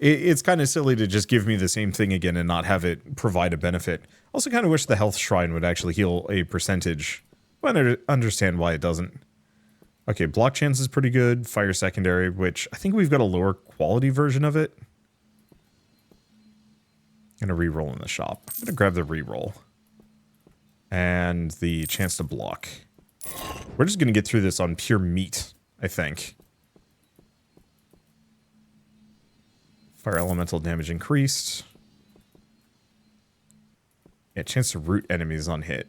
It's kind of silly to just give me the same thing again and not have it provide a benefit. Also kind of wish the health shrine would actually heal a percentage. But I understand why it doesn't. Okay, block chance is pretty good. Fire secondary, which I think we've got a lower quality version of it. I'm going to reroll in the shop. I'm going to grab the reroll. And the chance to block. We're just going to get through this on pure meat, I think. Fire elemental damage increased. Yeah, chance to root enemies on hit.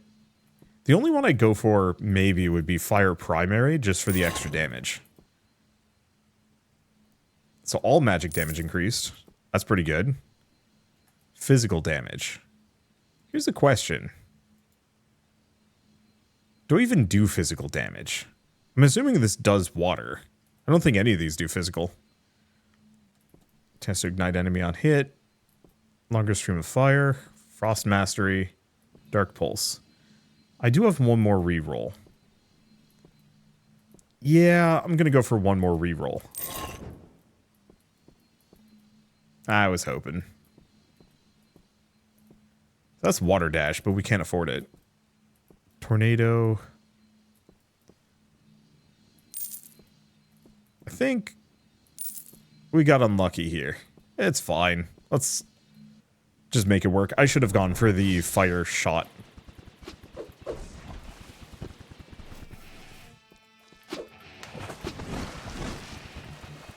The only one I go for, maybe, would be fire primary, just for the extra damage. So all magic damage increased. That's pretty good. Physical damage. Here's the question. Do I even do physical damage? I'm assuming this does water. I don't think any of these do physical. Chance to ignite enemy on hit. Longer stream of fire. Frost mastery. Dark pulse. I do have one more reroll. Yeah, I'm going to go for one more reroll. I was hoping. That's water dash, but we can't afford it. Tornado. I think we got unlucky here. It's fine. Let's just make it work. I should have gone for the fire shot.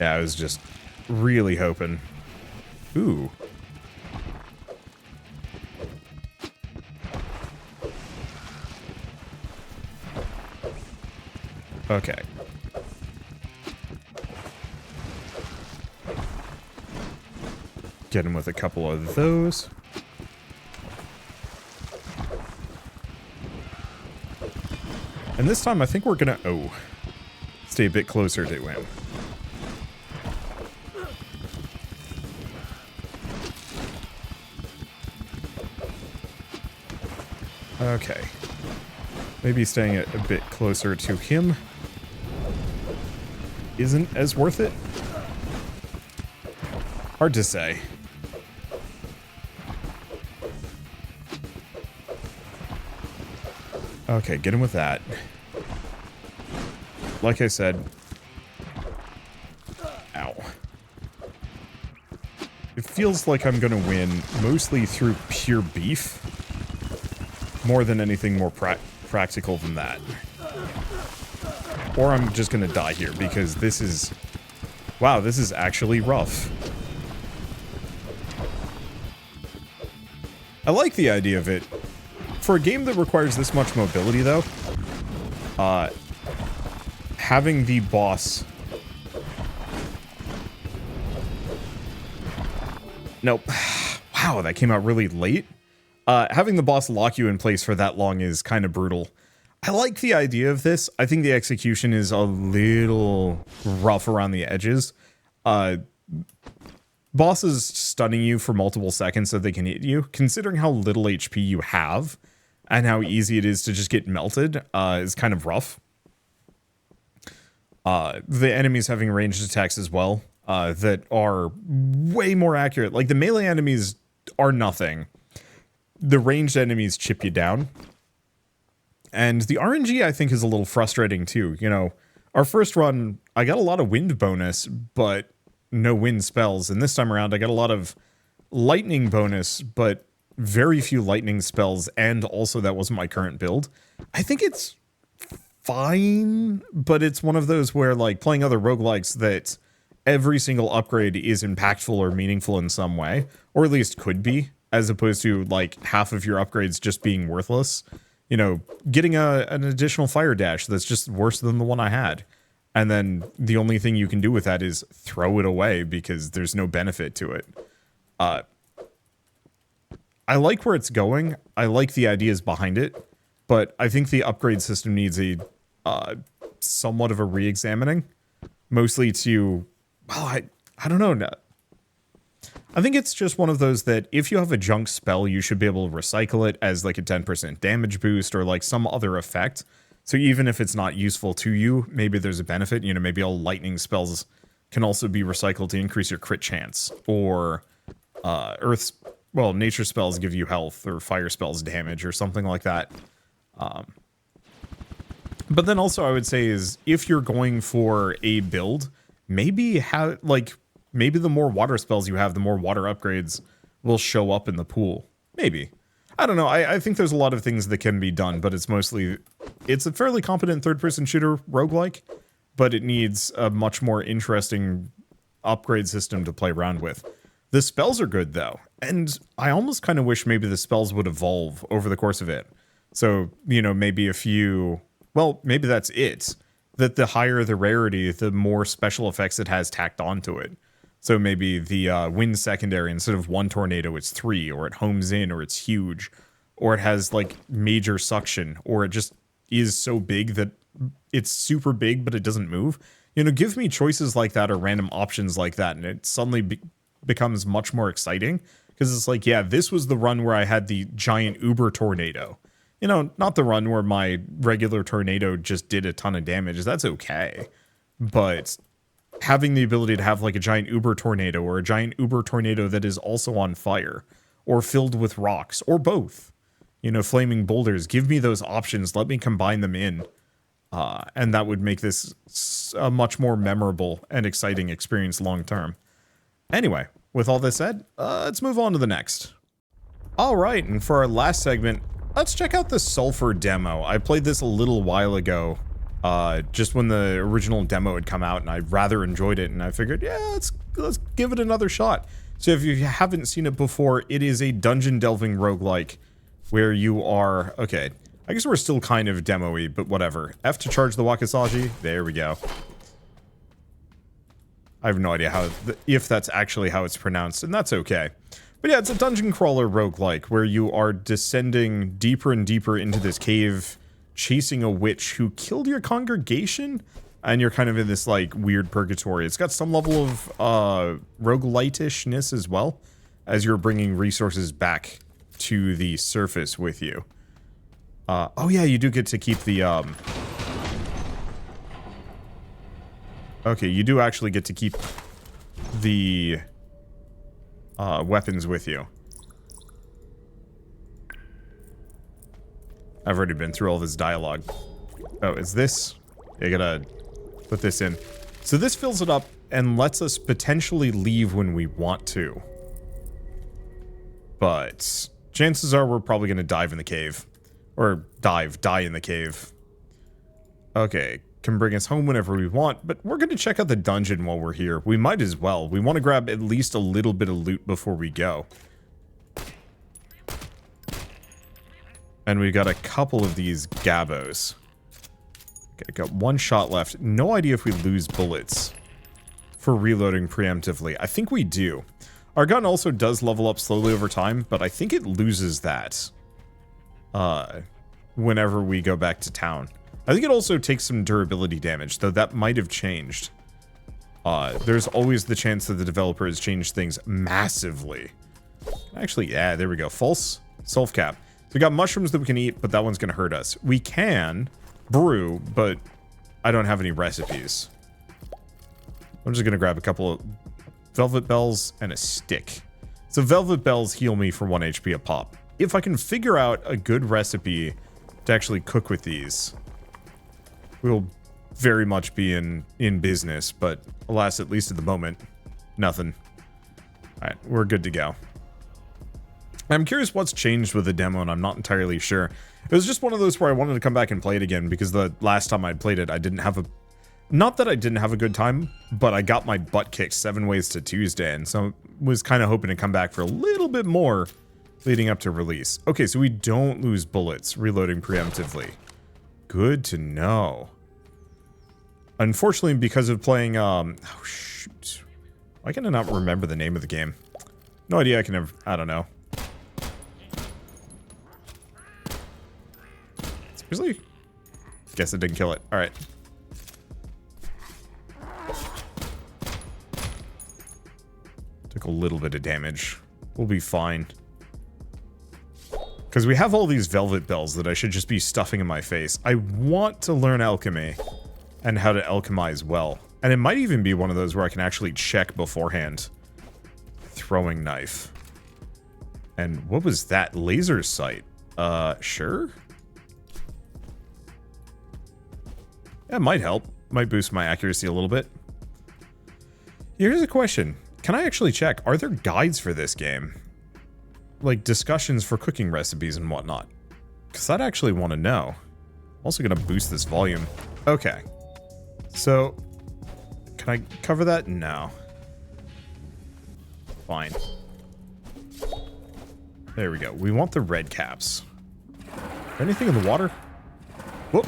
Yeah, I was just really hoping. Ooh. Okay. Get him with a couple of those. And this time I think we're gonna, stay a bit closer to him. Okay. Maybe staying a bit closer to him isn't as worth it. Hard to say. Okay, get him with that. Like I said. Ow. It feels like I'm gonna win mostly through pure beef. More than anything more practical than that. Or I'm just gonna die here, because this is... Wow, this is actually rough. I like the idea of it. For a game that requires this much mobility, though, having the boss... Nope. Wow, that came out really late. Having the boss lock you in place for that long is kind of brutal. I like the idea of this. I think the execution is a little rough around the edges. Bosses stunning you for multiple seconds so they can hit you, considering how little HP you have and how easy it is to just get melted, is kind of rough. The enemies having ranged attacks as well, that are way more accurate. Like, the melee enemies are nothing the ranged enemies chip you down. And the RNG, I think, is a little frustrating too. You know, our first run, I got a lot of wind bonus, but no wind spells. And this time around, I got a lot of lightning bonus, but very few lightning spells. And also, that wasn't my current build. I think it's fine, but it's one of those where, like, playing other roguelikes that every single upgrade is impactful or meaningful in some way, or at least could be, as opposed to, like, half of your upgrades just being worthless. You know, getting an additional fire dash that's just worse than the one I had. And then the only thing you can do with that is throw it away because there's no benefit to it. I like where it's going. I like the ideas behind it. But I think the upgrade system needs a somewhat of a re-examining. Mostly to, well, I don't know. I think it's just one of those that if you have a junk spell, you should be able to recycle it as like a 10% damage boost or like some other effect. So even if it's not useful to you, maybe there's a benefit. You know, maybe all lightning spells can also be recycled to increase your crit chance. Or nature spells give you health, or fire spells damage, or something like that. But then also I would say is if you're going for a build, maybe maybe the more water spells you have, the more water upgrades will show up in the pool. Maybe. I don't know. I think there's a lot of things that can be done, but it's a fairly competent third-person shooter roguelike, but it needs a much more interesting upgrade system to play around with. The spells are good, though, and I almost kind of wish maybe the spells would evolve over the course of it. So, you know, maybe maybe that's it. That the higher the rarity, the more special effects it has tacked onto it. So maybe the wind secondary, instead of 1 tornado, it's 3, or it homes in, or it's huge, or it has like major suction, or it just is so big that it's super big, but it doesn't move. You know, give me choices like that or random options like that, and it suddenly becomes much more exciting. Because it's like, yeah, this was the run where I had the giant uber tornado. You know, not the run where my regular tornado just did a ton of damage. That's okay. But having the ability to have like a giant uber tornado, or a giant uber tornado that is also on fire, or filled with rocks, or both, you know, flaming boulders, give me those options. Let me combine them in. And that would make this a much more memorable and exciting experience long term. Anyway, with all this said, let's move on to the next. All right, and for our last segment, let's check out the SULFUR demo. I played this a little while ago, just when the original demo had come out, and I rather enjoyed it, and I figured, yeah, let's give it another shot. So if you haven't seen it before, it is a dungeon delving roguelike where you are, okay, I guess we're still kind of demo-y, but whatever. F to charge the Wakizashi, there we go. I have no idea if that's actually how it's pronounced, and that's okay. But yeah, it's a dungeon crawler roguelike where you are descending deeper and deeper into this cave, chasing a witch who killed your congregation, and you're kind of in this like weird purgatory. It's got some level of roguelite-ishness as well, as you're bringing resources back to the surface with you. Oh yeah, you do get to keep the okay, you do actually get to keep the weapons with you. I've already been through all this dialogue. Oh, is this? You gotta put this in. So this fills it up and lets us potentially leave when we want to. But chances are we're probably gonna dive in the cave. Or die in the cave. Okay, can bring us home whenever we want, but we're gonna check out the dungeon while we're here. We might as well. We want to grab at least a little bit of loot before we go. And we got a couple of these gabbos. Okay, got 1 shot left. No idea if we lose bullets for reloading preemptively. I think we do. Our gun also does level up slowly over time, but I think it loses that whenever we go back to town. I think it also takes some durability damage, though that might have changed. There's always the chance that the developer has changed things massively. Actually, yeah, there we go. False self-cap. So we got mushrooms that we can eat, but that one's going to hurt us. We can brew, but I don't have any recipes. I'm just going to grab a couple of velvet bells and a stick. So velvet bells heal me for 1 HP a pop. if I can figure out a good recipe to actually cook with these, we'll very much be in business, but alas, at least at the moment, nothing. Alright, we're good to go. I'm curious what's changed with the demo, and I'm not entirely sure. It was just one of those where I wanted to come back and play it again, because the last time I'd played it, I didn't have a... Not that I didn't have a good time, but I got my butt kicked 7 ways to Tuesday, and so was kind of hoping to come back for a little bit more leading up to release. Okay, so we don't lose bullets reloading preemptively. Good to know. Unfortunately, because of playing, oh shoot. Why can I not remember the name of the game? No idea, I can never, I don't know. Seriously? Guess I didn't kill it. Alright. Took a little bit of damage. We'll be fine. Because we have all these velvet bells that I should just be stuffing in my face. I want to learn alchemy and how to alchemize well. And it might even be one of those where I can actually check beforehand. Throwing knife. And what was that? Laser sight. Sure? That might help. Might boost my accuracy a little bit. Here's a question. Can I actually check? Are there guides for this game? Like discussions for cooking recipes and whatnot? Because I'd actually want to know. I'm also going to boost this volume. Okay. So, can I cover that? No. Fine. There we go. We want the red caps. Anything in the water? Whoop.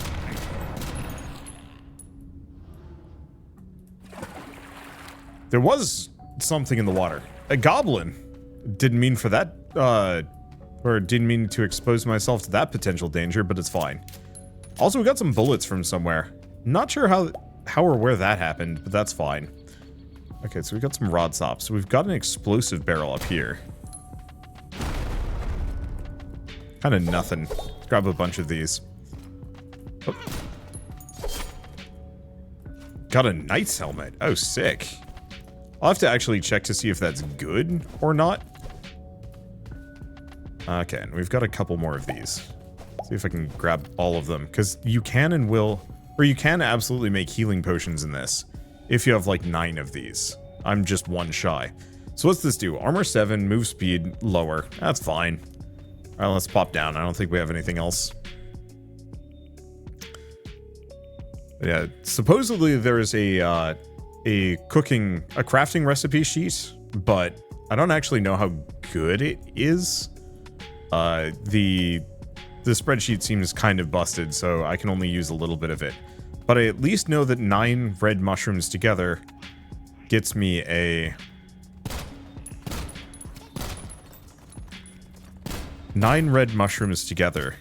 There was something in the water. A goblin. Didn't mean for that, or didn't mean to expose myself to that potential danger, but it's fine. Also, we got some bullets from somewhere. Not sure how or where that happened, but that's fine. Okay, so we got some rod stops. So we've got an explosive barrel up here. Kind of nothing. Let's grab a bunch of these. Oh. Got a knight's helmet. Oh, sick. I'll have to actually check to see if that's good or not. Okay, and we've got a couple more of these. See if I can grab all of them, because you can and will, or you can absolutely make healing potions in this, if you have like 9 of these. I'm just 1 shy. So what's this do? Armor 7, move speed lower. That's fine. Alright, let's pop down. I don't think we have anything else. But yeah, supposedly there is a crafting recipe sheet, but I don't actually know how good it is. The spreadsheet seems kind of busted, so I can only use a little bit of it. But I at least know that 9 red mushrooms together gets me a... 9 red mushrooms together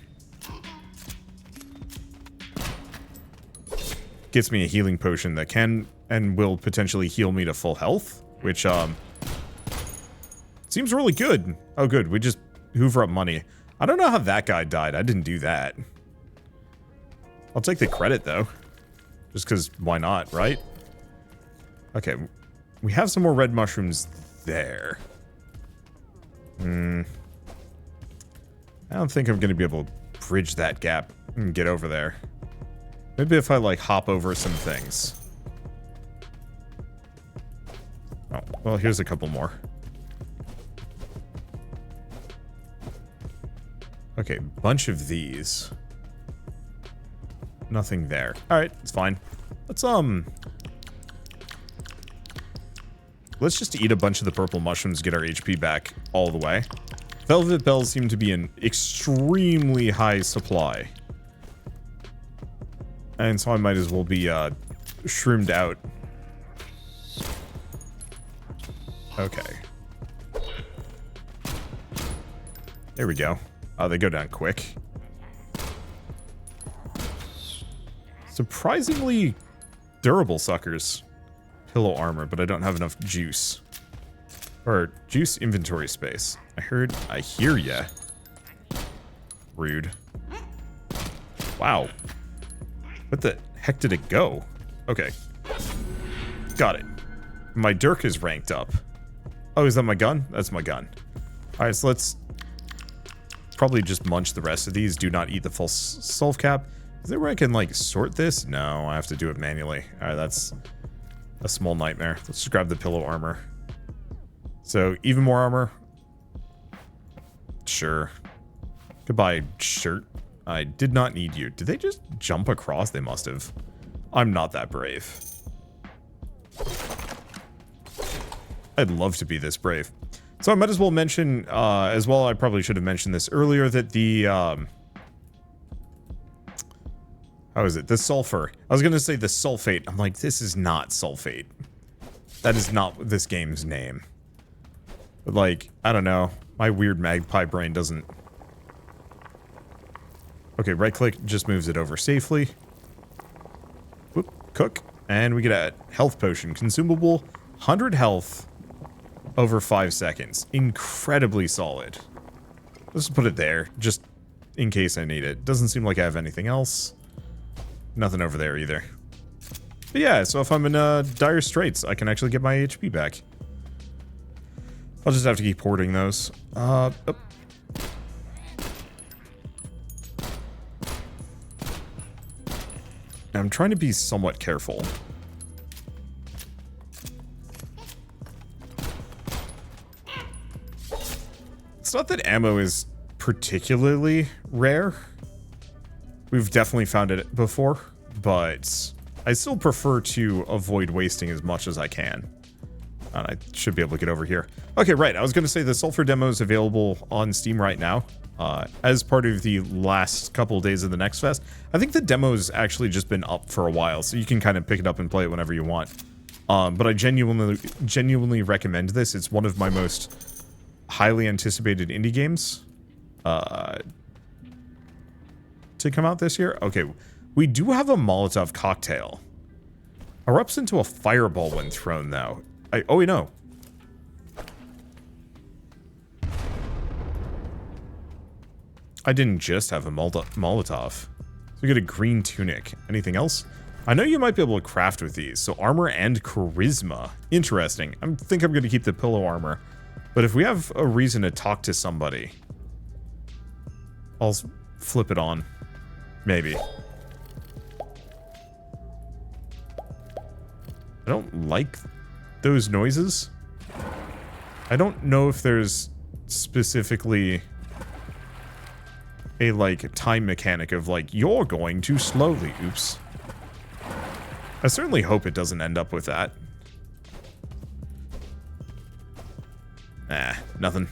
gets me a healing potion that can and will potentially heal me to full health, which, seems really good. Oh, good. We just hoover up money. I don't know how that guy died. I didn't do that. I'll take the credit, though. Just because, why not, right? Okay. We have some more red mushrooms there. I don't think I'm going to be able to bridge that gap and get over there. Maybe if I, like, hop over some things. Oh, well, here's a couple more. Okay, bunch of these. Nothing there. Alright, it's fine. Let's just eat a bunch of the purple mushrooms, get our HP back all the way. Velvet bells seem to be an extremely high supply. And so I might as well be, shroomed out. Okay. There we go. Oh, they go down quick. Surprisingly durable suckers. Pillow armor, but I don't have enough juice. Or juice inventory space. I hear ya. Rude. Wow. What the heck did it go? Okay. Got it. My dirk is ranked up. Oh, is that my gun? That's my gun. Alright, so let's probably just munch the rest of these. Do not eat the full sulf cap. Is there where I can, like, sort this? No, I have to do it manually. Alright, that's a small nightmare. Let's just grab the pillow armor. So, even more armor. Sure. Goodbye, shirt. I did not need you. Did they just jump across? They must have. I'm not that brave. I'd love to be this brave. So I might as well mention, as well, I probably should have mentioned this earlier, that the, how is it? The sulfur. I was going to say the sulfate. I'm like, this is not sulfate. That is not this game's name. But, like, I don't know. My weird magpie brain doesn't... Okay, right-click just moves it over safely. Whoop, cook. And we get a health potion. Consumable, 100 health over 5 seconds. Incredibly solid. Let's just put it there, just in case I need it. Doesn't seem like I have anything else. Nothing over there either. But yeah, so if I'm in dire straits, I can actually get my HP back. I'll just have to keep hoarding those. Oh. I'm trying to be somewhat careful. It's not that ammo is particularly rare. We've definitely found it before, but I still prefer to avoid wasting as much as I can. And I should be able to get over here. Okay, right. I was going to say the Sulfur demo is available on Steam right now. As part of the last couple of days of the Next Fest. I think the demo's actually just been up for a while, so you can kind of pick it up and play it whenever you want. But I genuinely recommend this. It's one of my most highly anticipated indie games to come out this year. Okay, we do have a Molotov cocktail. Erupts into a fireball when thrown, though. Oh, wait, no. I didn't just have a Molotov. So we get a green tunic. Anything else? I know you might be able to craft with these. So armor and charisma. Interesting. I think I'm going to keep the pillow armor. But if we have a reason to talk to somebody, I'll flip it on. Maybe. I don't like those noises. I don't know if there's specifically a, like, time mechanic of, like, you're going too slowly. Oops. I certainly hope it doesn't end up with that. Nah, nothing.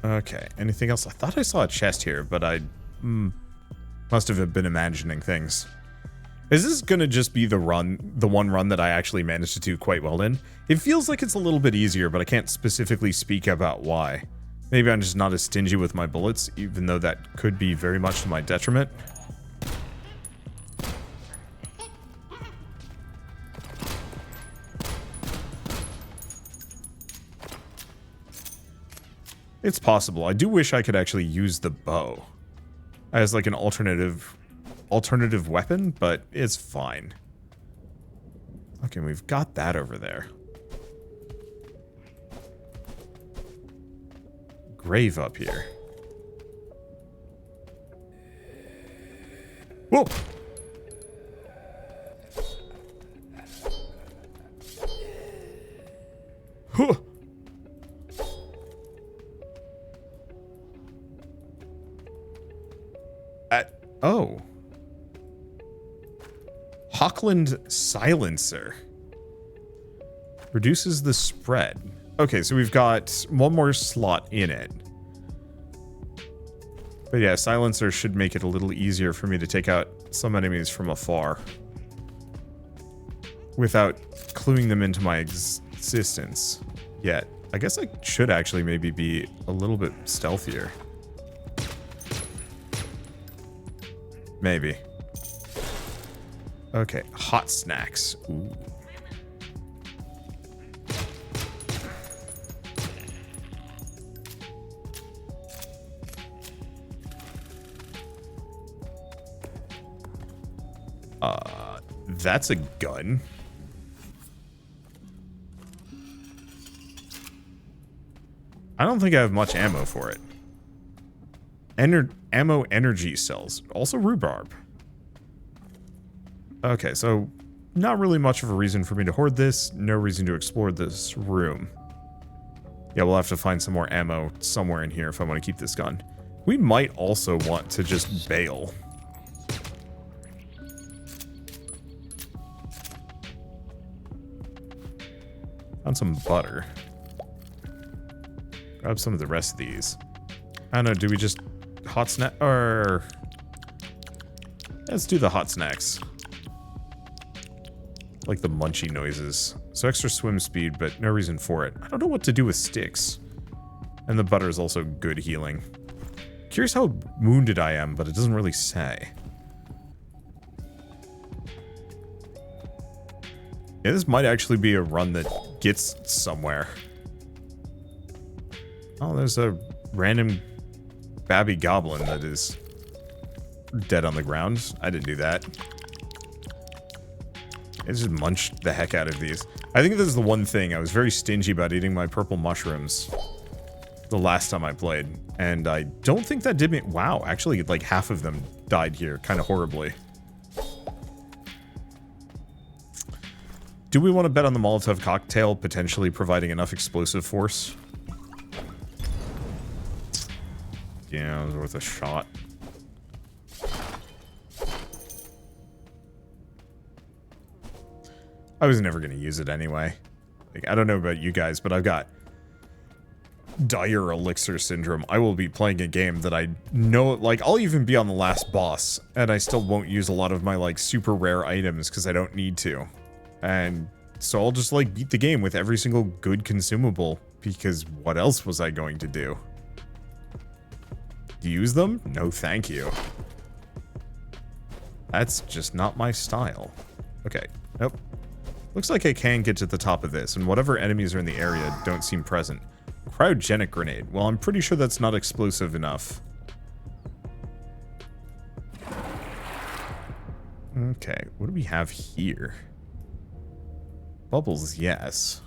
Okay, anything else? I thought I saw a chest here, but I must have been imagining things. Is this gonna just be the one run that I actually managed to do quite well in? It feels like it's a little bit easier, but I can't specifically speak about why. Maybe I'm just not as stingy with my bullets, even though that could be very much to my detriment. It's possible. I do wish I could actually use the bow as, like, an alternative weapon, but it's fine. Okay, we've got that over there. Grave up here. Whoa! Huh! Oh. Hockland Silencer. Reduces the spread. Okay, so we've got one more slot in it. But yeah, Silencer should make it a little easier for me to take out some enemies from afar without cluing them into my existence yet. I guess I should actually maybe be a little bit stealthier. Maybe. Okay, hot snacks. Ooh. That's a gun. I don't think I have much ammo for it. Ammo energy cells. Also rhubarb. Okay, so not really much of a reason for me to hoard this. No reason to explore this room. Yeah, we'll have to find some more ammo somewhere in here if I want to keep this gun. We might also want to just bail. Found some butter. Grab some of the rest of these. I don't know, do we just hot snack or let's do the hot snacks. Like the munchy noises. So extra swim speed, but no reason for it. I don't know what to do with sticks. And the butter is also good healing. Curious how wounded I am, but it doesn't really say. Yeah, this might actually be a run that gets somewhere. Oh, there's a random babby goblin that is dead on the ground. I didn't do that. I just munched the heck out of these. I think this is the one thing. I was very stingy about eating my purple mushrooms the last time I played. And I don't think that did me... Wow, actually, like half of them died here kind of horribly. Do we want to bet on the Molotov cocktail potentially providing enough explosive force? Yeah, it was worth a shot. I was never going to use it anyway. Like, I don't know about you guys, but I've got dire elixir syndrome. I will be playing a game that I know, like, I'll even be on the last boss, and I still won't use a lot of my, like, super rare items because I don't need to. And so I'll just, like, beat the game with every single good consumable, because what else was I going to do? Use them? No, thank you. That's just not my style. Okay, nope. Looks like I can get to the top of this, and whatever enemies are in the area don't seem present. Cryogenic grenade. Well, I'm pretty sure that's not explosive enough. Okay, what do we have here? Bubbles, yes.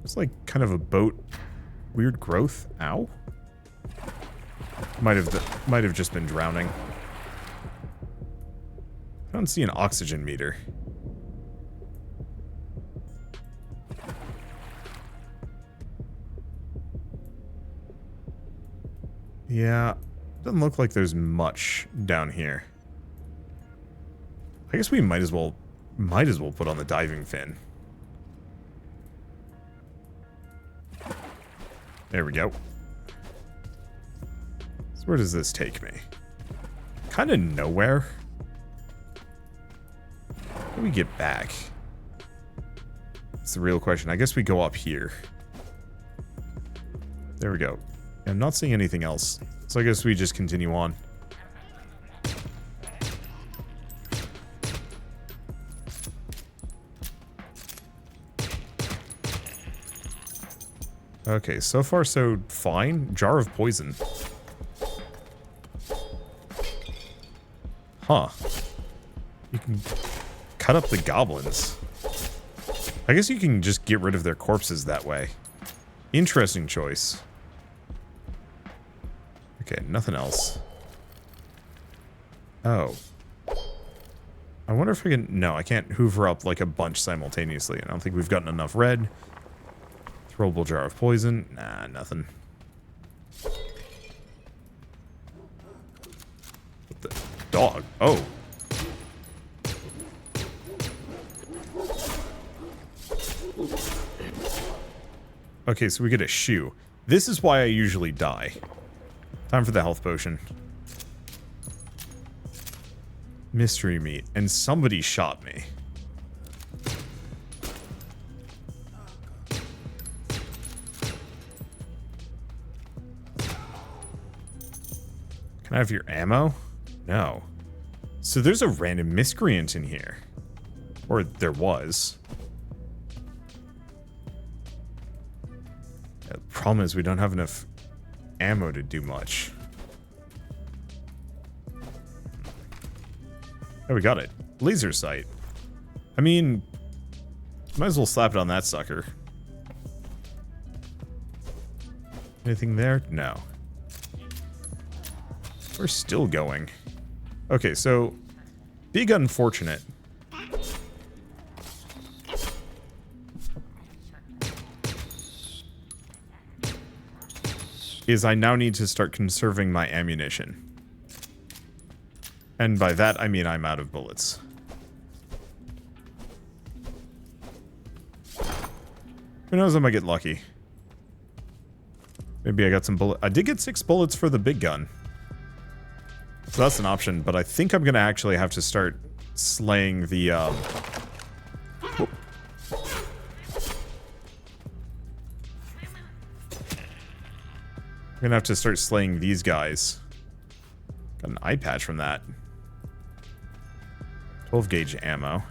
It's like kind of a boat. Weird growth. Ow. Might have just been drowning. I don't see an oxygen meter. Yeah, doesn't look like there's much down here. I guess we might as well put on the diving fin. There we go. So where does this take me? Kind of nowhere. How do we get back? That's the real question. I guess we go up here. There we go. I'm not seeing anything else, so I guess we just continue on. Okay, so far so fine. Jar of poison. Huh. You can cut up the goblins. I guess you can just get rid of their corpses that way. Interesting choice. Okay, nothing else. Oh. I wonder if I can... No, I can't hoover up like a bunch simultaneously. I don't think we've gotten enough red. Throwable jar of poison. Nah, nothing. What the... Dog. Oh. Okay, so we get a shoe. This is why I usually die. Time for the health potion. Mystery meat. And somebody shot me. Can I have your ammo? No. So there's a random miscreant in here. Or there was. The problem is we don't have enough ammo to do much. Oh, we got it. Laser sight. I mean, might as well slap it on that sucker. Anything there? No. We're still going. Okay, so big unfortunate. Is I now need to start conserving my ammunition. And by that, I mean I'm out of bullets. Who knows, I might get lucky. Maybe I got some bullets. I did get 6 bullets for the big gun. So that's an option, but I think I'm gonna actually have to start slaying the, whoop. I'm gonna have to start slaying these guys. Got an eye patch from that. 12 gauge ammo.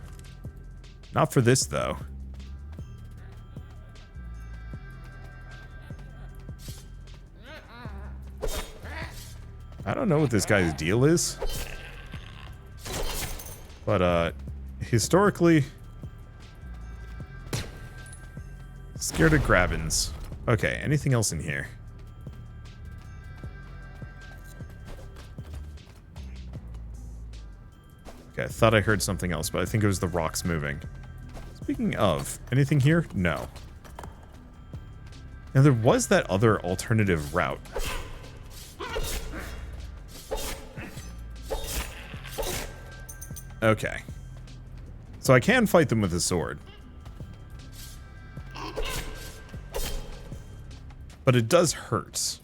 Not for this, though. I don't know what this guy's deal is. But, historically... scared of grabbins. Okay, anything else in here? Okay, I thought I heard something else, but I think it was the rocks moving. Speaking of, anything here? No. Now, there was that other alternative route. Okay. So I can fight them with a sword. But it does hurt.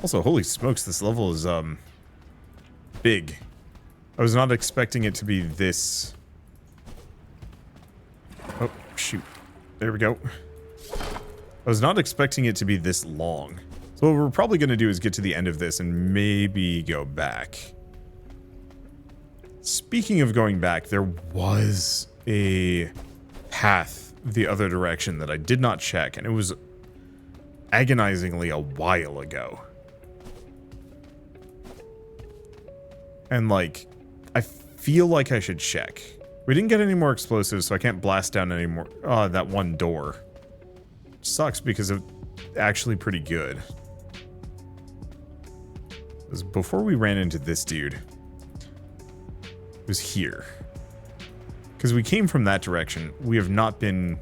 Also, holy smokes, this level is, big. I was not expecting it to be this... Oh, shoot. There we go. I was not expecting it to be this long. So what we're probably going to do is get to the end of this and maybe go back. Speaking of going back, there was a path the other direction that I did not check, and it was agonizingly a while ago. And, like, I feel like I should check. We didn't get any more explosives, so I can't blast down any more, that one door. Sucks because it's actually pretty good. It was before we ran into this dude. It was here. Because we came from that direction. We have not been...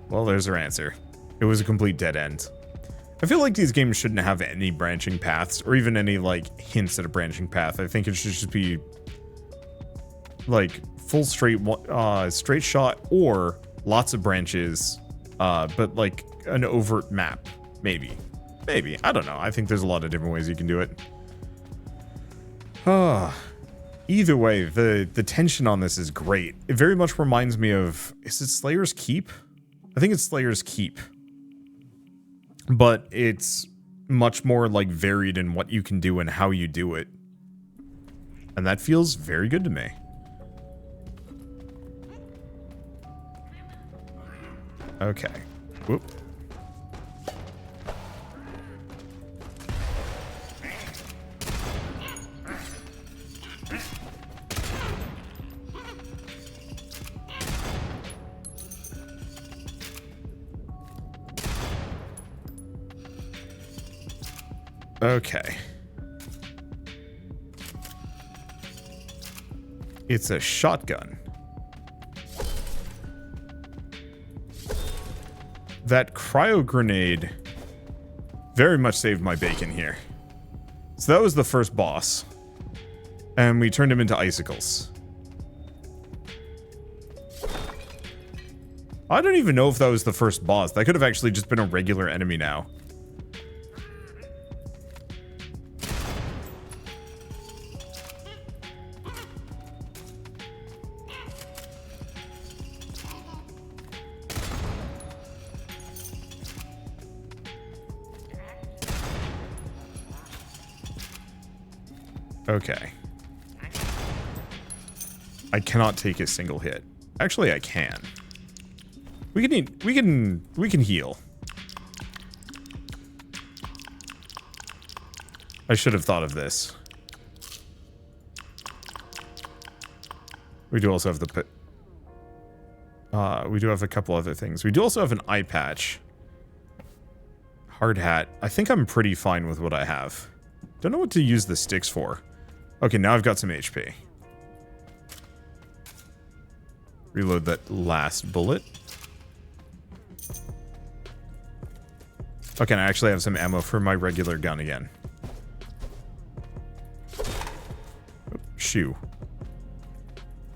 Well, there's our answer. It was a complete dead end. I feel like these games shouldn't have any branching paths, or even any, like, hints at a branching path. I think it should just be, like, full straight shot, or lots of branches, but, like, an overt map. Maybe. Maybe. I don't know. I think there's a lot of different ways you can do it. Either way, the tension on this is great. It very much reminds me of... Is it Slayer's Keep? I think it's Slayer's Keep. But it's much more, like, varied in what you can do and how you do it. And that feels very good to me. Okay. Whoop. Okay. It's a shotgun. That cryo grenade very much saved my bacon here. So that was the first boss. And we turned him into icicles. I don't even know if that was the first boss. That could have actually just been a regular enemy now. Okay. I cannot take a single hit. Actually, I can. We can heal. I should have thought of this. We do also have the pit. We do have a couple other things. We do also have an eye patch. Hard hat. I think I'm pretty fine with what I have. Don't know what to use the sticks for. Okay, now I've got some HP. Reload that last bullet. Okay, and I actually have some ammo for my regular gun again. Oh, shoe.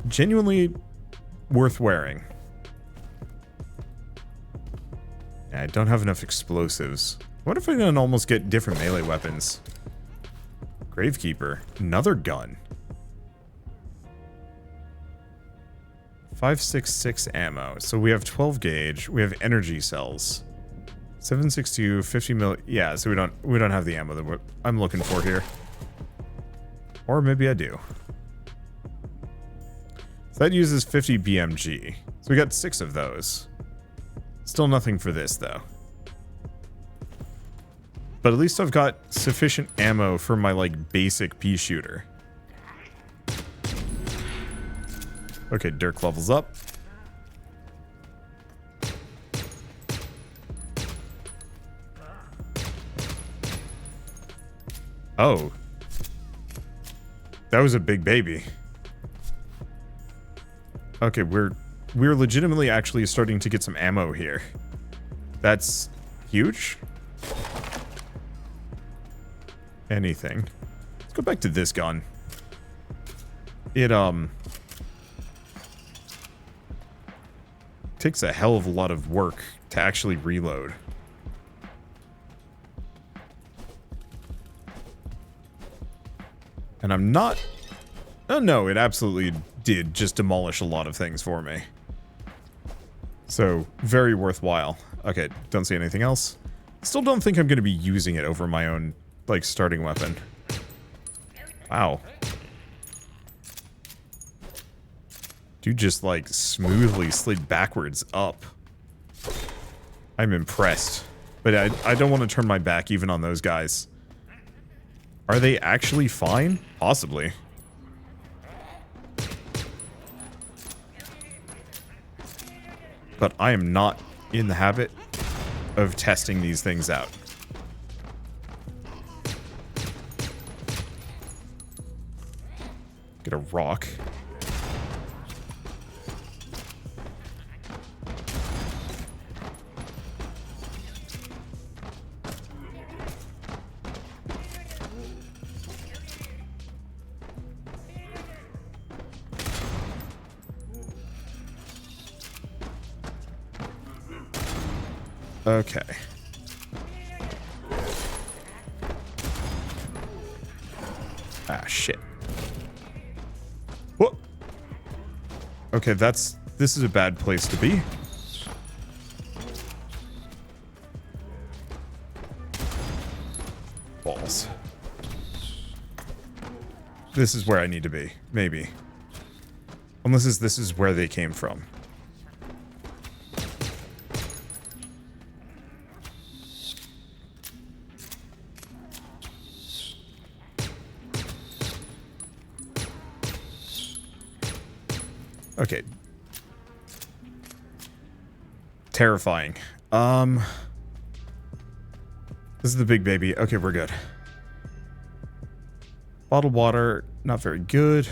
Genuinely worth wearing. I don't have enough explosives. What if I can almost get different melee weapons? Gravekeeper. Another gun. 5.66 ammo. So we have 12 gauge. We have energy cells. 7.62, 50 mil. Yeah, so we don't have the ammo that I'm looking for here. Or maybe I do. So that uses 50 BMG. So we got 6 of those. Still nothing for this, though. But at least I've got sufficient ammo for my, like, basic pea shooter. Okay, Dirk levels up. Oh. That was a big baby. Okay, we're legitimately actually starting to get some ammo here. That's huge. Anything. Let's go back to this gun. It takes a hell of a lot of work to actually reload. And I'm not... Oh no, it absolutely did just demolish a lot of things for me. So, very worthwhile. Okay, don't see anything else. Still don't think I'm going to be using it over my own, like, starting weapon. Wow. Dude just, like, smoothly slid backwards up. I'm impressed. But I don't want to turn my back even on those guys. Are they actually fine? Possibly. But I am not in the habit of testing these things out. Get a rock. Okay. Ah, shit. Whoa. Okay, this is a bad place to be. Balls. This is where I need to be, maybe. Unless this is where they came from. Okay. Terrifying. This is the big baby. Okay, we're good. Bottled water, not very good.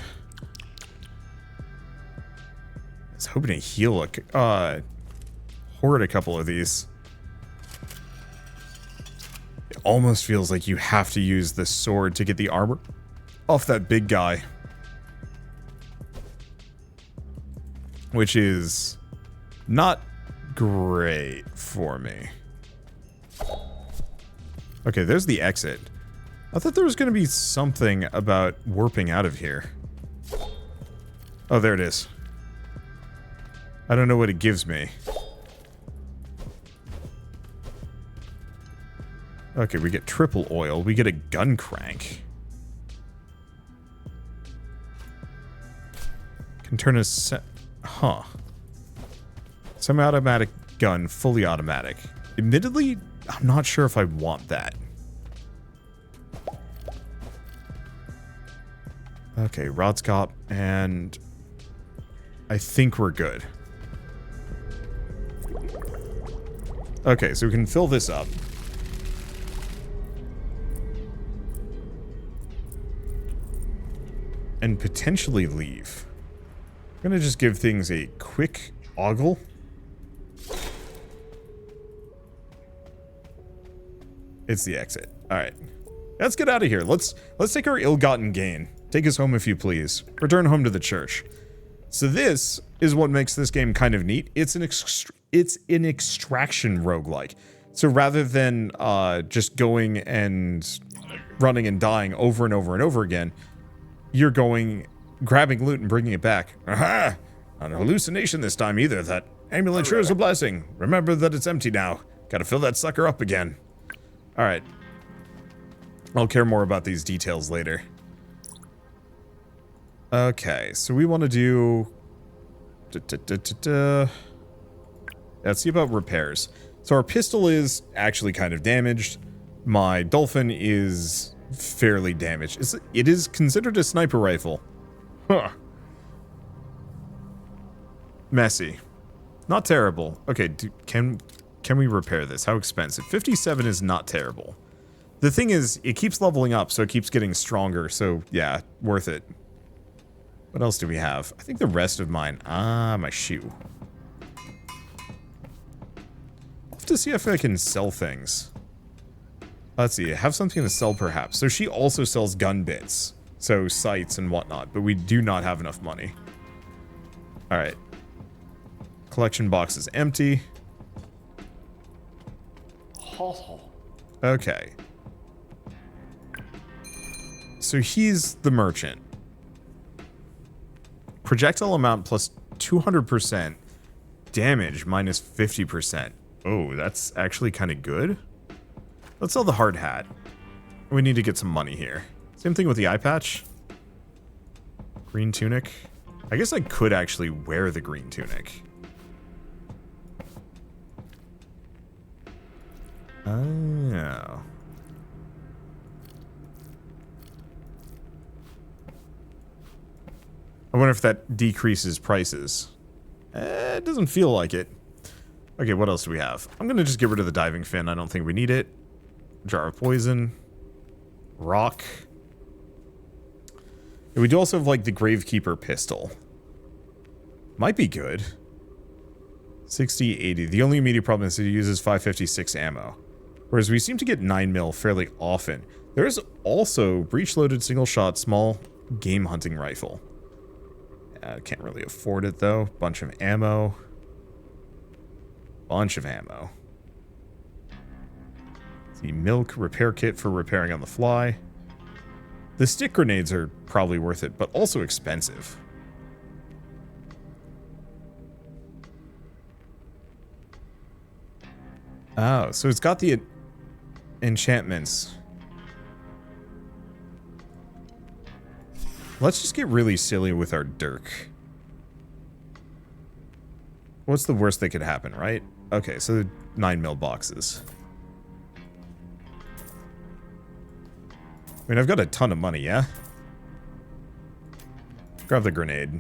I was hoping to heal hoard a couple of these. It almost feels like you have to use the sword to get the armor off that big guy. Which is not great for me. Okay, there's the exit. I thought there was going to be something about warping out of here. Oh, there it is. I don't know what it gives me. Okay, we get triple oil. We get a gun crank. Can turn a Huh. Semi-automatic gun, fully automatic. Admittedly, I'm not sure if I want that. Okay, Rod's cop, and I think we're good. Okay, so we can fill this up. And potentially leave. I'm gonna just give things a quick ogle. It's the exit. Alright. Let's get out of here. Let's take our ill-gotten gain. Take us home if you please. Return home to the church. So this is what makes this game kind of neat. It's an extraction roguelike. So rather than just going and running and dying over and over and over again, you're going, grabbing loot and bringing it back. Aha! Not a hallucination this time either. That amulet sure is a blessing. Remember that it's empty now. Gotta fill that sucker up again. Alright. I'll care more about these details later. Okay, so we want to do... Let's see about repairs. So our pistol is actually kind of damaged. My dolphin is fairly damaged. It is considered a sniper rifle. Huh. Messy. Not terrible. Okay, can we repair this? How expensive? 57 is not terrible. The thing is, it keeps leveling up, so it keeps getting stronger. So, yeah, worth it. What else do we have? I think the rest of mine... Ah, my shoe. I'll have to see if I can sell things. Let's see. I have something to sell, perhaps. So she also sells gun bits. So, sights and whatnot. But we do not have enough money. Alright. Collection box is empty. Okay. So he's the merchant. Projectile amount plus 200%. Damage minus 50%. Oh, that's actually kind of good. Let's sell the hard hat. We need to get some money here. Same thing with the eye patch. Green tunic. I guess I could actually wear the green tunic. Oh. I wonder if that decreases prices. It doesn't feel like it. Okay, what else do we have? I'm gonna just get rid of the diving fin. I don't think we need it. Jar of poison. Rock. And we do also have, like, the Gravekeeper pistol. Might be good. 60, 80. The only immediate problem is it uses 556 ammo. Whereas we seem to get 9mm fairly often. There is also breech-loaded single-shot small game hunting rifle. I can't really afford it, though. Bunch of ammo. Bunch of ammo. The milk repair kit for repairing on the fly. The stick grenades are probably worth it, but also expensive. Oh, so it's got the enchantments. Let's just get really silly with our dirk. What's the worst that could happen, right? Okay, so 9mm boxes. I mean, I've got a ton of money, yeah? Grab the grenade.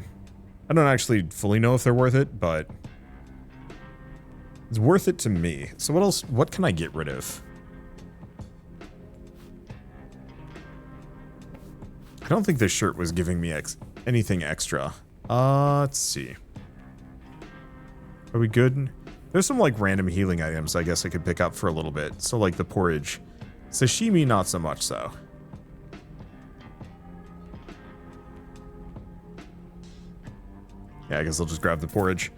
I don't actually fully know if they're worth it, but... it's worth it to me. So what else? What can I get rid of? I don't think this shirt was giving me anything extra. Let's see. Are we good? There's some, like, random healing items I guess I could pick up for a little bit. So, like, the porridge. Sashimi, not so much so. Yeah, I guess I'll just grab the porridge.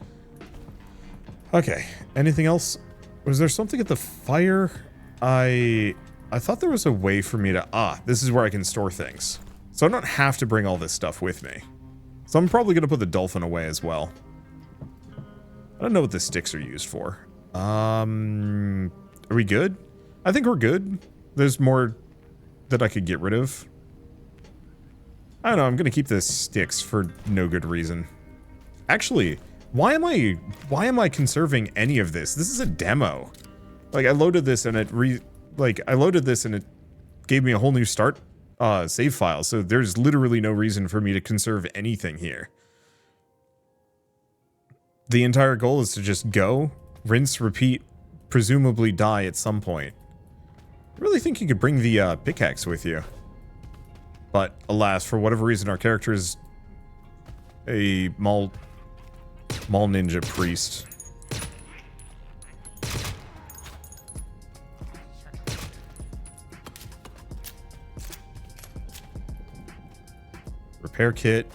Okay, anything else? Was there something at the fire? I thought there was a way for me to... Ah, this is where I can store things. So I don't have to bring all this stuff with me. So I'm probably going to put the dolphin away as well. I don't know what the sticks are used for. Are we good? I think we're good. There's more that I could get rid of. I don't know, I'm going to keep the sticks for no good reason. Actually... Why am I conserving any of this? This is a demo. Like, I loaded this and it gave me a whole new start save file, so there's literally no reason for me to conserve anything here. The entire goal is to just go, rinse, repeat, presumably die at some point. I really think you could bring the pickaxe with you. But alas, for whatever reason, our character is a mall ninja priest. Repair kit,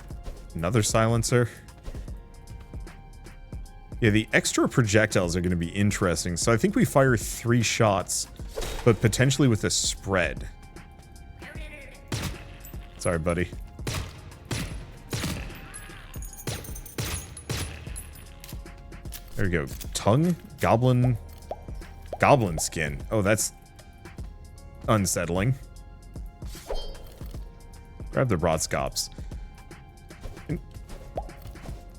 another silencer. Yeah, the extra projectiles are going to be interesting. So I think we fire 3 shots, but potentially with a spread. Sorry, buddy. There we go. Tongue? Goblin skin. Oh, that's unsettling. Grab the Rotscops.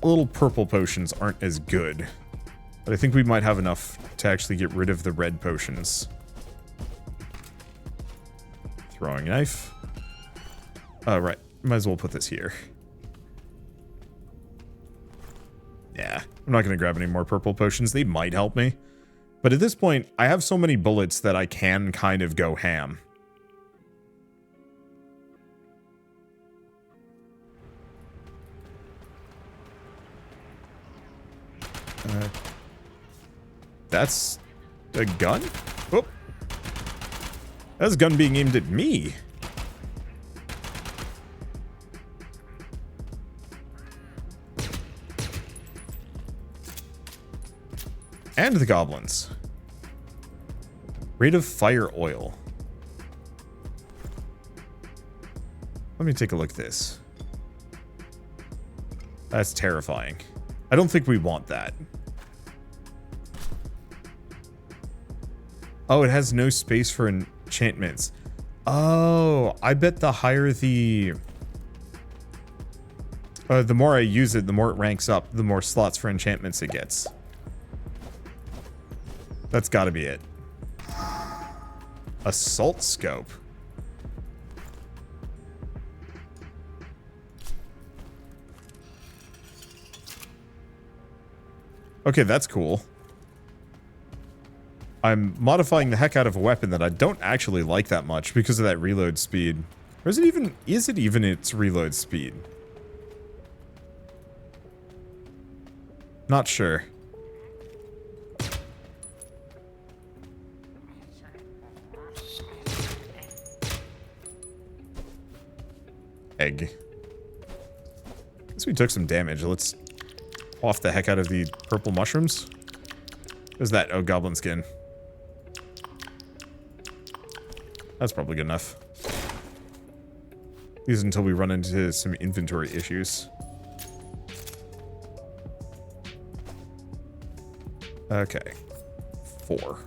Little purple potions aren't as good, but I think we might have enough to actually get rid of the red potions. Throwing knife. Right. Might as well put this here. Yeah, I'm not going to grab any more purple potions. They might help me. But at this point, I have so many bullets that I can kind of go ham. That's a gun? Oh. That's a gun being aimed at me. And the goblins. Rate of fire oil. Let me take a look at this. That's terrifying. I don't think we want that. Oh, it has no space for enchantments. Oh, I bet the higher the more I use it, the more it ranks up, the more slots for enchantments it gets. That's gotta be it. Assault scope. Okay, that's cool. I'm modifying the heck out of a weapon that I don't actually like that much because of that reload speed. Or is it even its reload speed? Not sure. Egg. Guess we took some damage. Let's off the heck out of the purple mushrooms. There's that. Oh, goblin skin. That's probably good enough. Use until we run into some inventory issues. Okay. 4.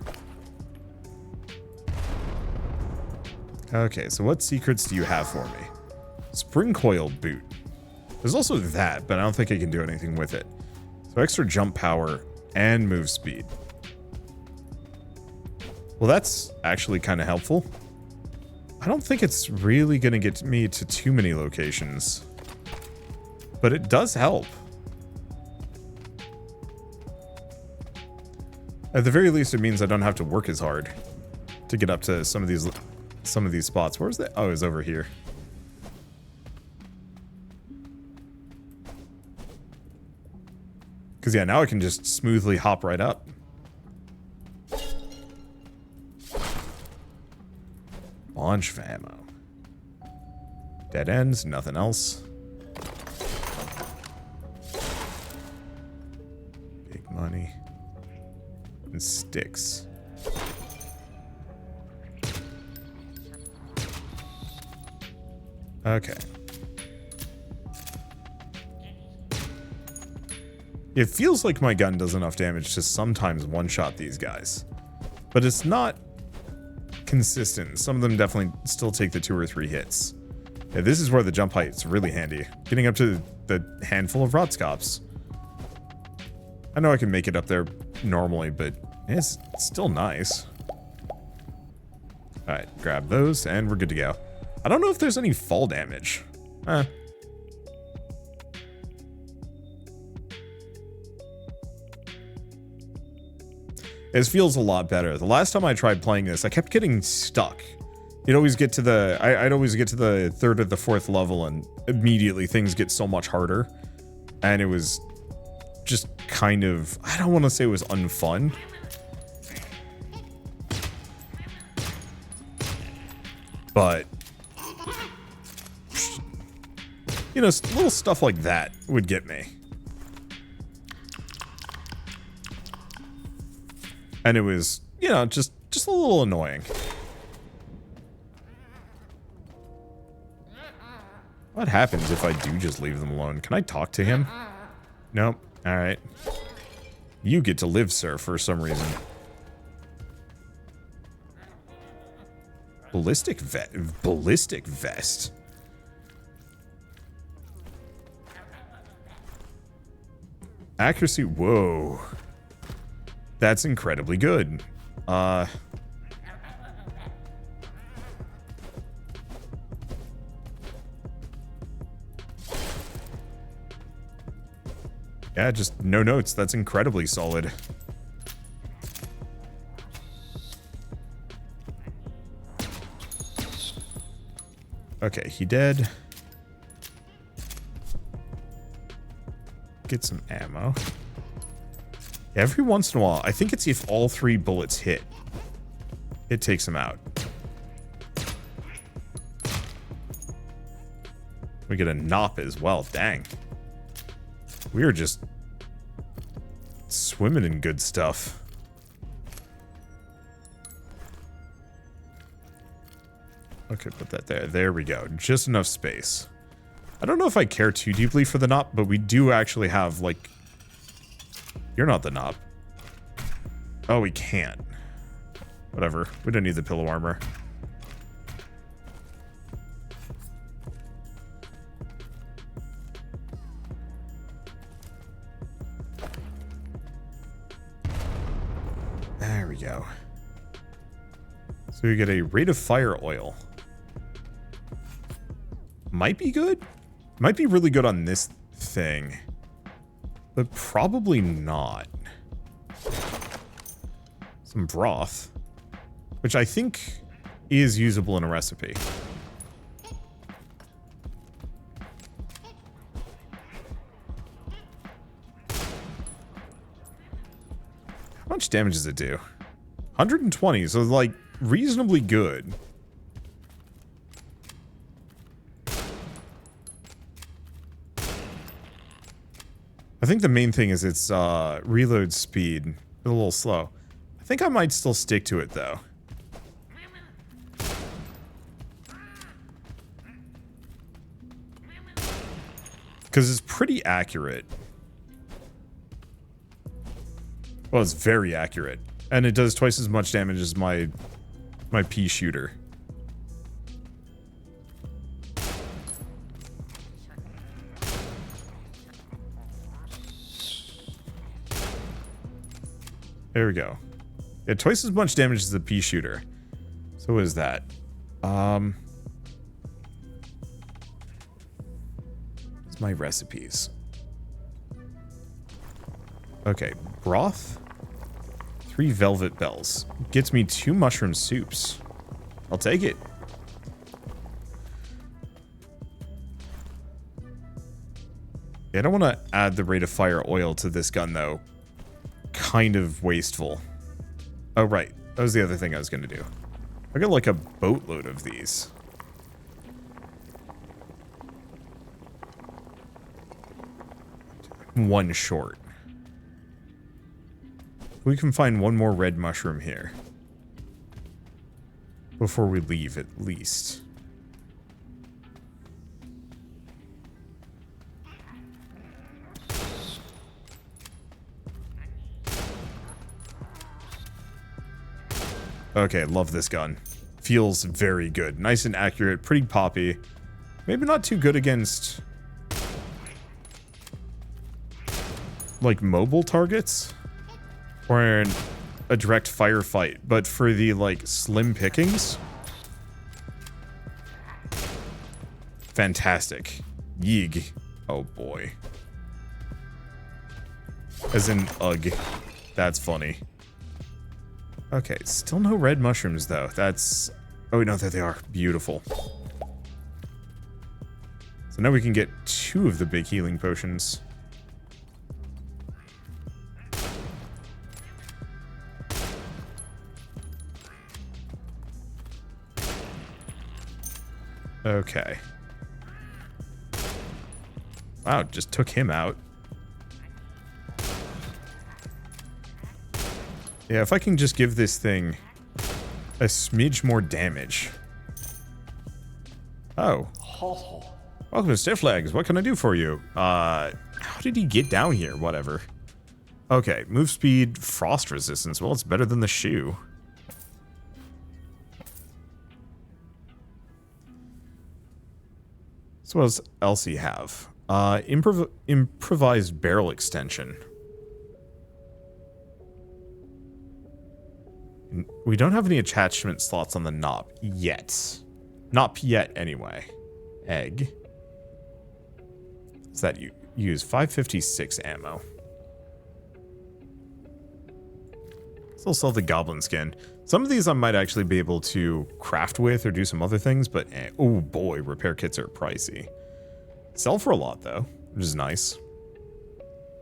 Okay, so what secrets do you have for me? Spring coil boot. There's also that, but I don't think I can do anything with it. So extra jump power and move speed. Well, that's actually kind of helpful. I don't think it's really going to get me to too many locations, but it does help. At the very least, it means I don't have to work as hard to get up to some of these spots. Where's that? Oh, it's over here. Because yeah, now I can just smoothly hop right up. Launch of ammo. Dead ends, nothing else. Big money. And sticks. Okay. It feels like my gun does enough damage to sometimes one-shot these guys. But it's not consistent. Some of them definitely still take the 2 or 3 hits. Yeah, this is where the jump height's really handy. Getting up to the handful of Rotscops. I know I can make it up there normally, but it's still nice. Alright, grab those, and we're good to go. I don't know if there's any fall damage. This feels a lot better. The last time I tried playing this, I kept getting stuck. You'd always get to the, I'd always get to the 3rd or the 4th level and immediately things get so much harder. And it was just kind of, I don't want to say it was unfun. But, you know, little stuff like that would get me. And it was, you know, just a little annoying. What happens if I do just leave them alone? Can I talk to him? Nope. Alright. You get to live, sir, for some reason. Ballistic vest. Accuracy, whoa. That's incredibly good. Yeah, just no notes. That's incredibly solid. Okay, he dead. Get some ammo. Every once in a while, I think it's if all 3 bullets hit, it takes him out. We get a knob as well. Dang. We are just swimming in good stuff. Okay, put that there. There we go. Just enough space. I don't know if I care too deeply for the knob, but we do actually have, like... You're not the knob. Oh, we can't. Whatever. We don't need the pillow armor. There we go. So we get a rate of fire oil. Might be good. Might be really good on this thing. But probably not. Some broth. Which I think is usable in a recipe. How much damage does it do? 120, so like reasonably good. I think the main thing is its reload speed. A little slow. I think I might still stick to it though. Because it's pretty accurate. Well, it's very accurate. And it does twice as much damage as my pea shooter. There we go. Yeah, twice as much damage as the pea shooter. So what is that? It's my recipes. Okay, broth. 3 velvet bells. Gets me 2 mushroom soups. I'll take it. Yeah, I don't want to add the rate of fire oil to this gun though. Kind of wasteful. Oh, right. That was the other thing I was going to do. I got like a boatload of these. One short. We can find one more red mushroom here. Before we leave, at least. Okay, love this gun. Feels very good. Nice and accurate, pretty poppy. Maybe not too good against... like, mobile targets? Or in a direct firefight, but for the, like, slim pickings? Fantastic. Yeeg. Oh, boy. As in, ugh. That's funny. Okay, still no red mushrooms though. That's... Oh, no, there they are. Beautiful. So now we can get 2 of the big healing potions. Okay. Wow, just took him out. Yeah, if I can just give this thing a smidge more damage. Oh. Welcome to Stiff Legs. What can I do for you? How did he get down here? Whatever. Okay, move speed, frost resistance. Well, it's better than the shoe. So what does Elsie have? Improvised barrel extension. We don't have any attachment slots on the knob yet. Not yet, anyway. Egg. What's that? You use 556 ammo. Still sell the goblin skin. Some of these I might actually be able to craft with or do some other things, but oh boy, repair kits are pricey. Sell for a lot though, which is nice.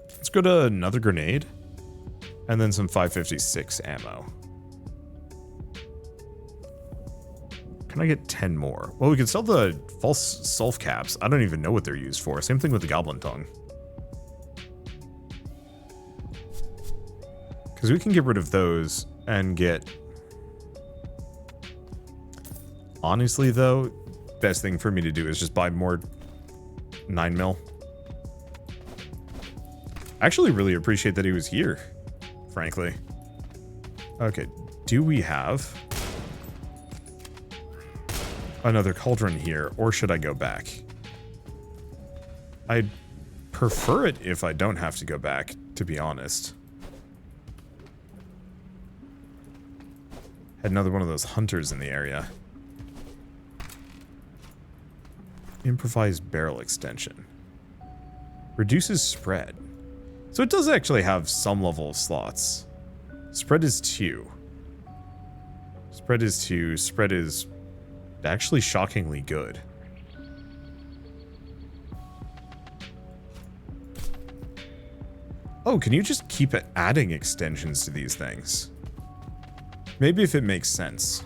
Let's go to another grenade and then some 556 ammo. Can I get 10 more? Well, we can sell the false sulf caps. I don't even know what they're used for. Same thing with the goblin tongue. Because we can get rid of those and get... Honestly, though, best thing for me to do is just buy more 9mm. I actually really appreciate that he was here, frankly. Okay, do we have another cauldron here, or should I go back? I'd prefer it if I don't have to go back, to be honest. Had another one of those hunters in the area. Improvised barrel extension. Reduces spread. So it does actually have some level of slots. Spread is 2. Spread is 2. Spread is actually shockingly good. Oh, can you just keep adding extensions to these things? Maybe if it makes sense.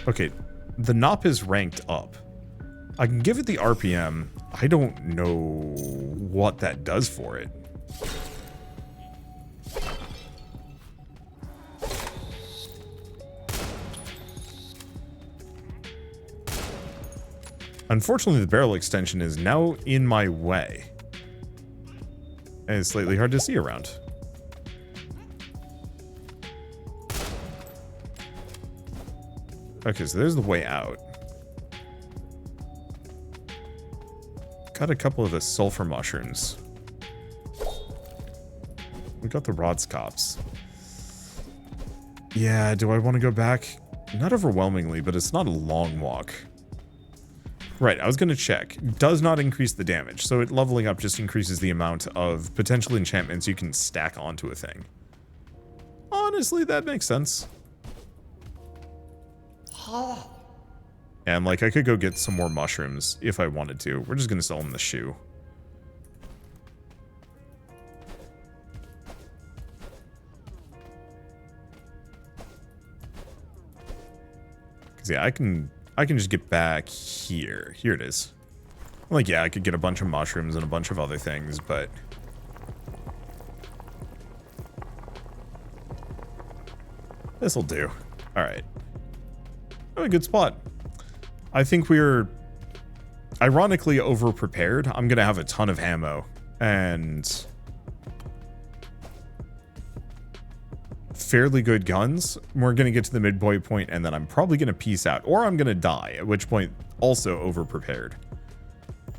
Okay, the NOP is ranked up. I can give it the RPM. I don't know what that does for it. Unfortunately, the barrel extension is now in my way. And it's slightly hard to see around. Okay, so there's the way out. Got a couple of the sulfur mushrooms. We got the Rodscops. Yeah, do I want to go back? Not overwhelmingly, but it's not a long walk. Right, I was going to check. Does not increase the damage, so it leveling up just increases the amount of potential enchantments you can stack onto a thing. Honestly, that makes sense. And, like, I could go get some more mushrooms if I wanted to. We're just going to sell them the shoe. Because, yeah, I can just get back here. Here it is. Like, yeah, I could get a bunch of mushrooms and a bunch of other things, but... this'll do. Alright. Oh, a good spot. I think we're ironically over-prepared. I'm gonna have a ton of ammo and fairly good guns. We're gonna get to the midway point and then I'm probably gonna peace out, or I'm gonna die, at which point also over-prepared.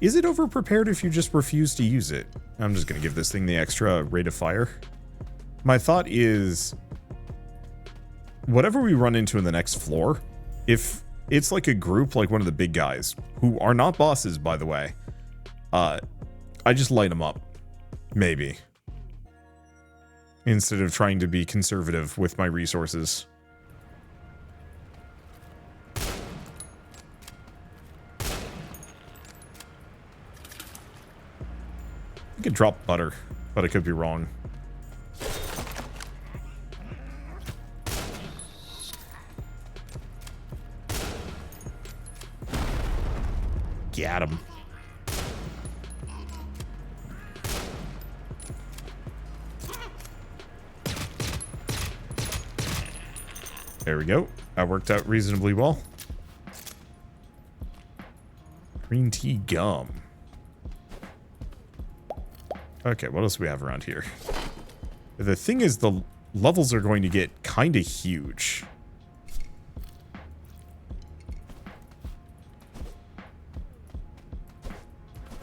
Is it over-prepared if you just refuse to use it? I'm just gonna give this thing the extra rate of fire. My thought is whatever we run into in the next floor, if it's like a group, like one of the big guys, who are not bosses, by the way, I just light them up. Maybe. Instead of trying to be conservative with my resources. I could drop butter, but I could be wrong. Get him. There we go. That worked out reasonably well. Green tea gum. Okay, what else do we have around here? The thing is, the levels are going to get kind of huge.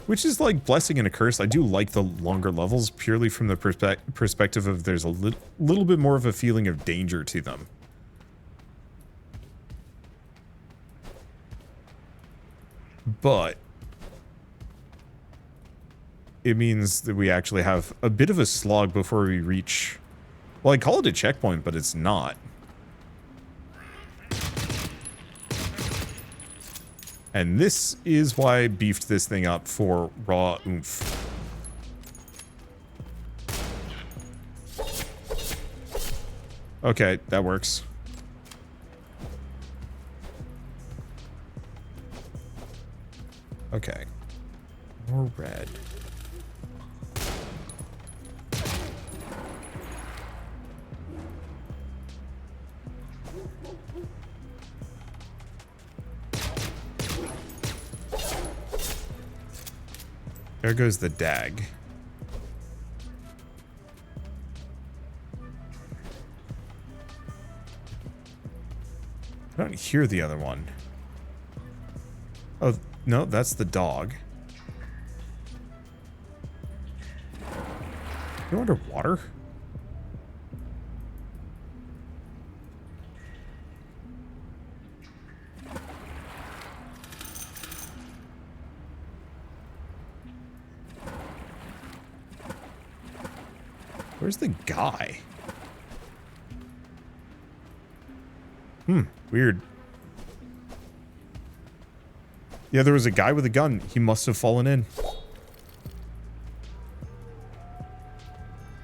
Which is like blessing and a curse. I do like the longer levels purely from the perspective of there's a little bit more of a feeling of danger to them. But it means that we actually have a bit of a slog before we reach... Well, I call it a checkpoint, but it's not. And this is why I beefed this thing up for raw oomph. Okay, that works. Okay. More red. There goes the dag. I don't hear the other one. Oh, no, that's the dog. You're underwater? Where's the guy? Weird. Yeah, there was a guy with a gun. He must have fallen in.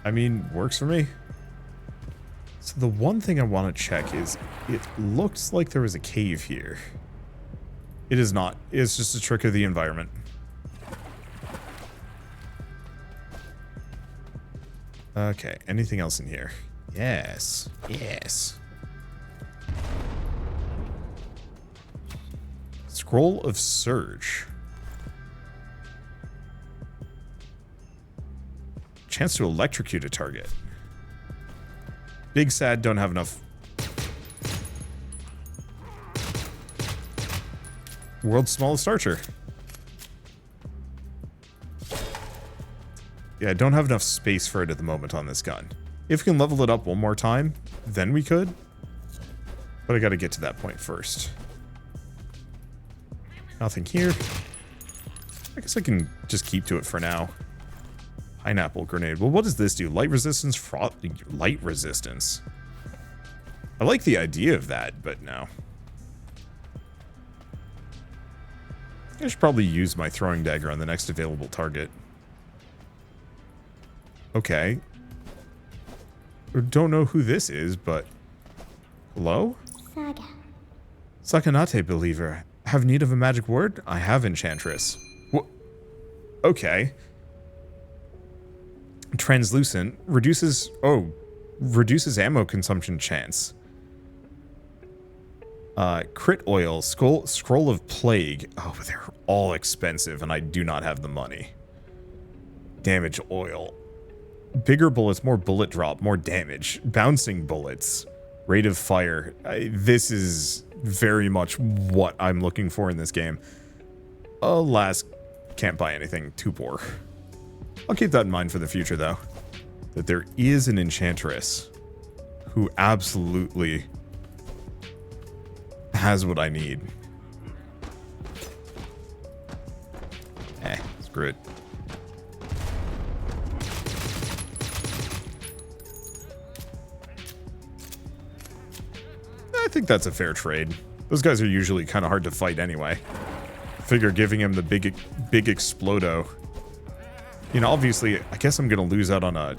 I mean, works for me. So the one thing I want to check is, it looks like there was a cave here. It is not. It's just a trick of the environment. Okay, anything else in here? Yes. Yes. Scroll of Surge. Chance to electrocute a target. Big sad, don't have enough. World's smallest archer. Yeah, I don't have enough space for it at the moment on this gun. If we can level it up one more time, then we could. But I gotta get to that point first. Nothing here. I guess I can just keep to it for now. Pineapple grenade. Well, what does this do? Light resistance, frost, light resistance. I like the idea of that, but no. I should probably use my throwing dagger on the next available target. Okay. I don't know who this is, but... Hello? Saga. Sakanate believer. Have need of a magic word? I have, Enchantress. What? Okay. Translucent. Reduces... Oh. Reduces ammo consumption chance. Crit oil. Scroll of plague. Oh, but they're all expensive, and I do not have the money. Damage oil. Bigger bullets, more bullet drop, more damage. Bouncing bullets. Rate of fire. This is very much what I'm looking for in this game. Alas, can't buy anything. Too poor. I'll keep that in mind for the future, though. That there is an enchantress who absolutely has what I need. Screw it. think that's a fair trade. Those guys are usually kind of hard to fight anyway. Figure giving him the big explodo. You know, obviously, I guess I'm going to lose out on a...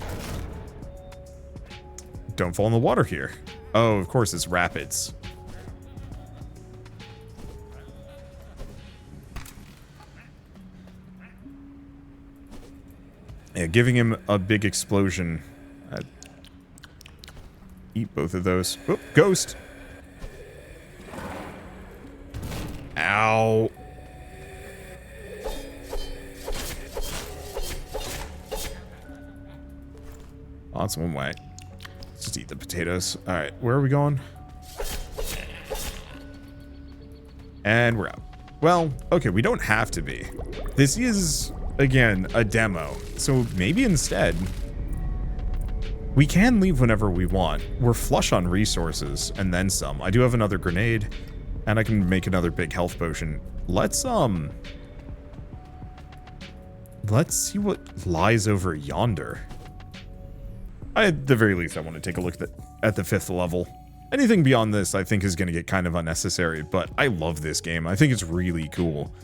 Don't fall in the water here. Oh, of course, it's rapids. Yeah, giving him a big explosion. Eat both of those. Oh, ghost. Ow. Oh, that's one way. Let's just eat the potatoes. Alright, where are we going? And we're out. Well, okay, we don't have to be. This is, again, a demo. So maybe instead, we can leave whenever we want. We're flush on resources, and then some. I do have another grenade, and I can make another big health potion. Let's see what lies over yonder. At the very least, I want to take a look at the 5th level. Anything beyond this, I think, is going to get kind of unnecessary, but I love this game. I think it's really cool.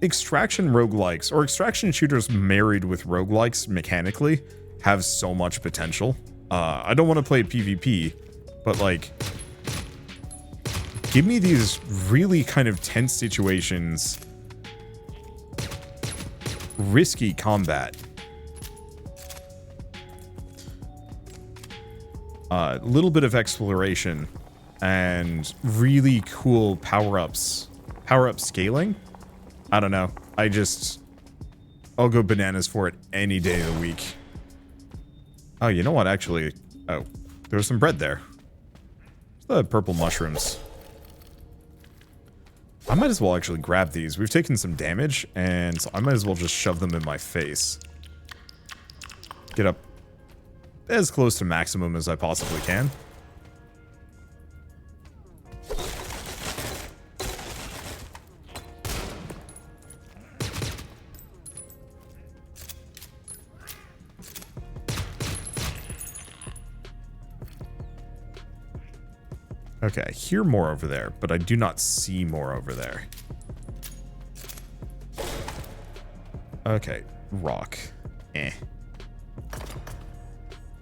Extraction roguelikes, or extraction shooters married with roguelikes mechanically, have so much potential. I don't want to play PvP, but, like, give me these really kind of tense situations, risky combat. A little bit of exploration and really cool power-ups. Power-up scaling? I don't know. I'll go bananas for it any day of the week. Oh, you know what, actually? Oh, there's some bread there. The purple mushrooms. I might as well actually grab these. We've taken some damage, and so I might as well just shove them in my face. Get up as close to maximum as I possibly can. Okay, I hear more over there, but I do not see more over there. Okay, rock. Eh.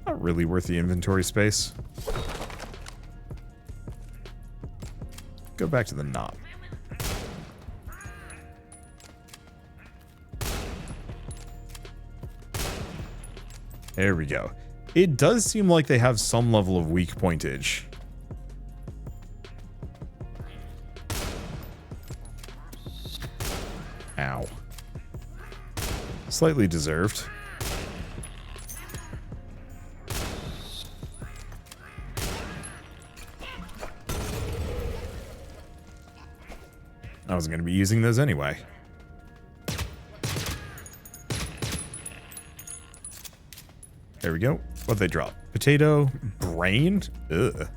Not really worth the inventory space. Go back to the knob. There we go. It does seem like they have some level of weak pointage. Ow. Slightly deserved. I wasn't going to be using those anyway. There we go. What'd they drop? Potato, brain? Ugh.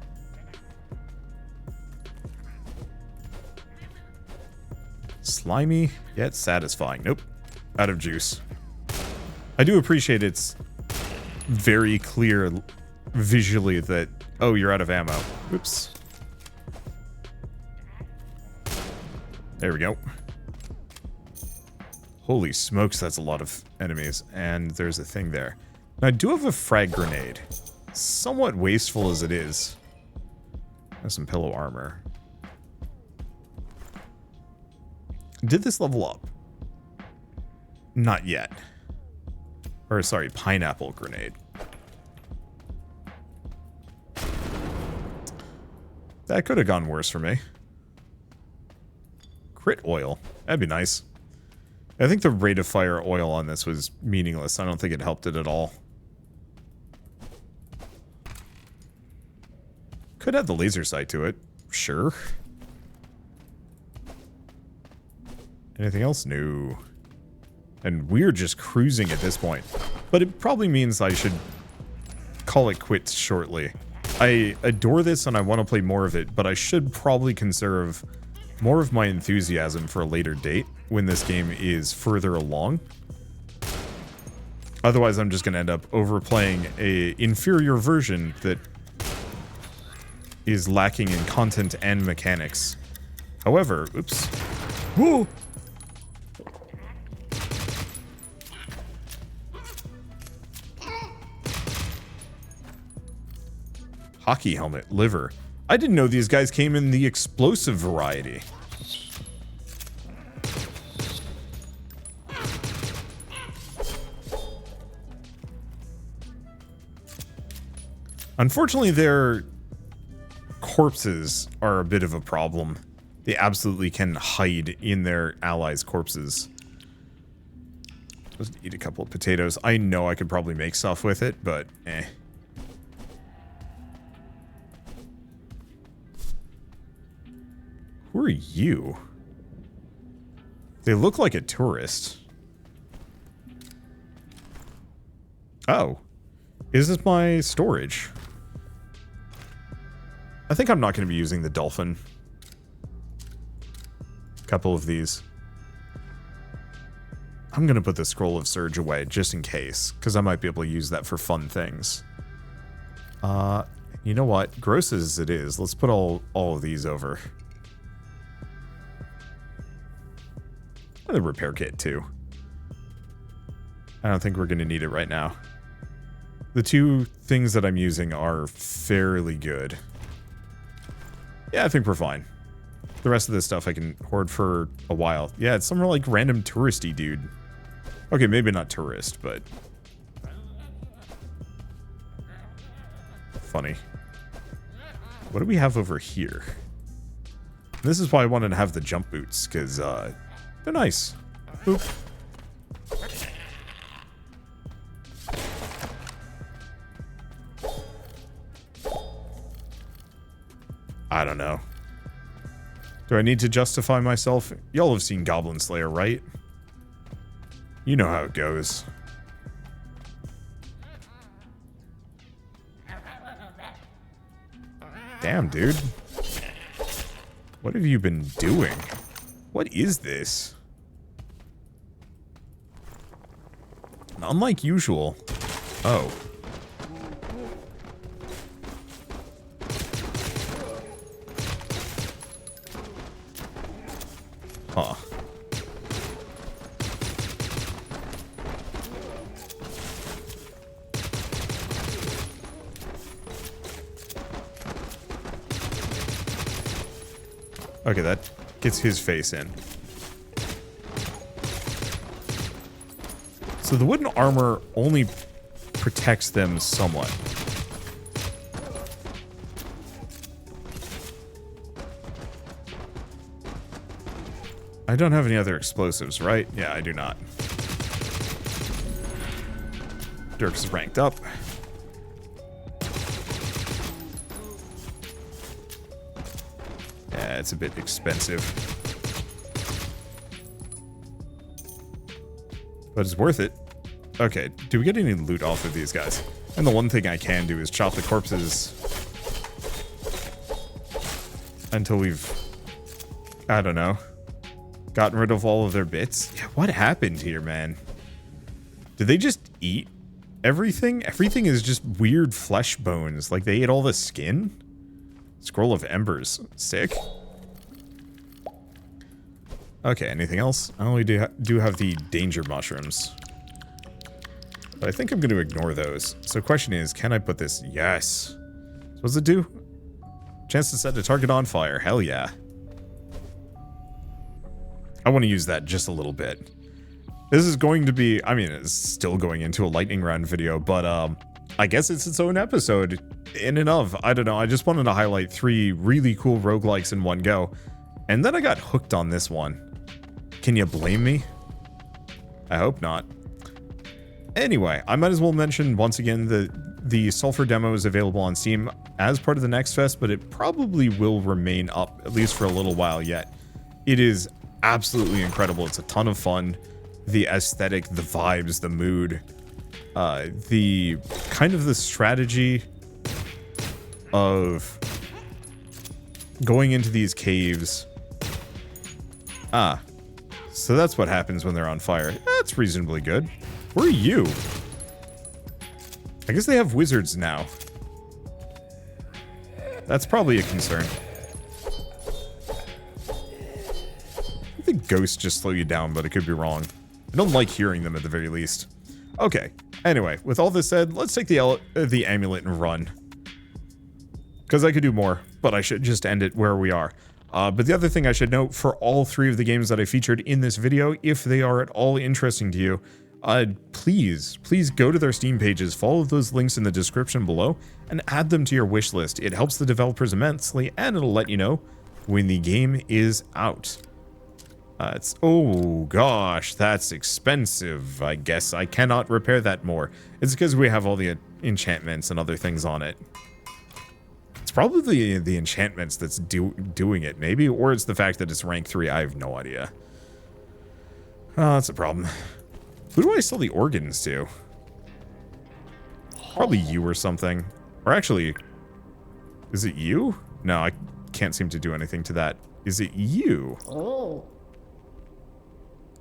Slimy, yet satisfying. Nope. Out of juice. I do appreciate it's very clear visually that, oh, you're out of ammo. Oops. There we go. Holy smokes, that's a lot of enemies. And there's a thing there. Now, I do have a frag grenade. Somewhat wasteful as it is. There's some pillow armor. Did this level up? Not yet. Or, sorry, pineapple grenade. That could have gone worse for me. Crit oil. That'd be nice. I think the rate of fire oil on this was meaningless. I don't think it helped it at all. Could add the laser sight to it. Sure. Anything else? No. And we're just cruising at this point. But it probably means I should call it quits shortly. I adore this and I want to play more of it, but I should probably conserve more of my enthusiasm for a later date when this game is further along. Otherwise, I'm just going to end up overplaying a inferior version that is lacking in content and mechanics. However, oops. Whoa! Hockey helmet, liver. I didn't know these guys came in the explosive variety. Unfortunately, their corpses are a bit of a problem. They absolutely can hide in their allies' corpses. Supposed to eat a couple of potatoes. I know I could probably make stuff with it, but eh. Who are you? They look like a tourist. Oh. Is this my storage? I think I'm not going to be using the dolphin. Couple of these. I'm going to put the Scroll of Surge away just in case, because I might be able to use that for fun things. You know what? Gross as it is, let's put all of these over. And the repair kit, too. I don't think we're going to need it right now. The two things that I'm using are fairly good. Yeah, I think we're fine. The rest of this stuff I can hoard for a while. Yeah, it's some like random touristy dude. Okay, maybe not tourist, but... funny. What do we have over here? This is why I wanted to have the jump boots, because, they're nice. Boop. I don't know. Do I need to justify myself? Y'all have seen Goblin Slayer, right? You know how it goes. Damn, dude. What have you been doing? What is this? Unlike usual. Oh. Huh. Okay, that gets his face in. So the wooden armor only protects them somewhat. I don't have any other explosives, right? Yeah, I do not. Dirk's ranked up. Yeah, it's a bit expensive. But it's worth it. Okay, do we get any loot off of these guys? And the one thing I can do is chop the corpses until we've, I don't know, gotten rid of all of their bits. Yeah, what happened here, man? Did they just eat everything? Everything is just weird flesh bones. Like they ate all the skin? Scroll of Embers. Sick. Okay, anything else? I only do have the danger mushrooms. But I think I'm going to ignore those. So question is, can I put this? Yes. So what's it do? Chance to set a target on fire. Hell yeah. I want to use that just a little bit. This is going to be, I mean, it's still going into a lightning round video, but I guess it's its own episode in and of. I don't know. I just wanted to highlight 3 really cool roguelikes in one go. And then I got hooked on this one. Can you blame me? I hope not. Anyway, I might as well mention once again the Sulfur demo is available on Steam as part of the Next Fest, but it probably will remain up at least for a little while yet. It is absolutely incredible. It's a ton of fun. The aesthetic, the vibes, the mood, the kind of the strategy of going into these caves. So that's what happens when they're on fire. That's reasonably good. Where are you? I guess they have wizards now. That's probably a concern. I think ghosts just slow you down, but it could be wrong. I don't like hearing them at the very least. Okay. Anyway, with all this said, let's take the amulet and run. Because I could do more, but I should just end it where we are. But the other thing I should note, for all 3 of the games that I featured in this video, if they are at all interesting to you, please go to their Steam pages, follow those links in the description below, and add them to your wish list. It helps the developers immensely, and it'll let you know when the game is out. Oh gosh, that's expensive. I guess I cannot repair that more. It's because we have all the enchantments and other things on it. It's probably the enchantments that's doing it, maybe, or it's the fact that it's rank 3. I have no idea. Oh, that's a problem. Who do I sell the organs to? Probably you or something. Or actually, is it you? No, I can't seem to do anything to that. Is it you? Oh.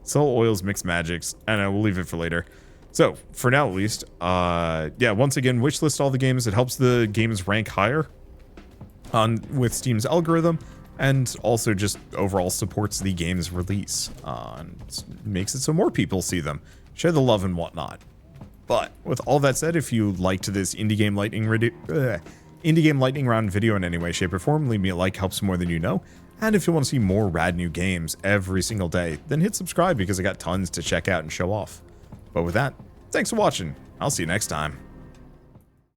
Sell oils, mix magics, and I will leave it for later. So, for now at least, yeah, once again, wishlist all the games. It helps the games rank higher with Steam's algorithm, and also just overall supports the game's release. And makes it so more people see them. Share the love and whatnot. But, with all that said, if you liked this Indie Game Lightning Round video in any way, shape, or form, leave me a like, helps more than you know. And if you want to see more rad new games every single day, then hit subscribe because I got tons to check out and show off. But with that, thanks for watching. I'll see you next time.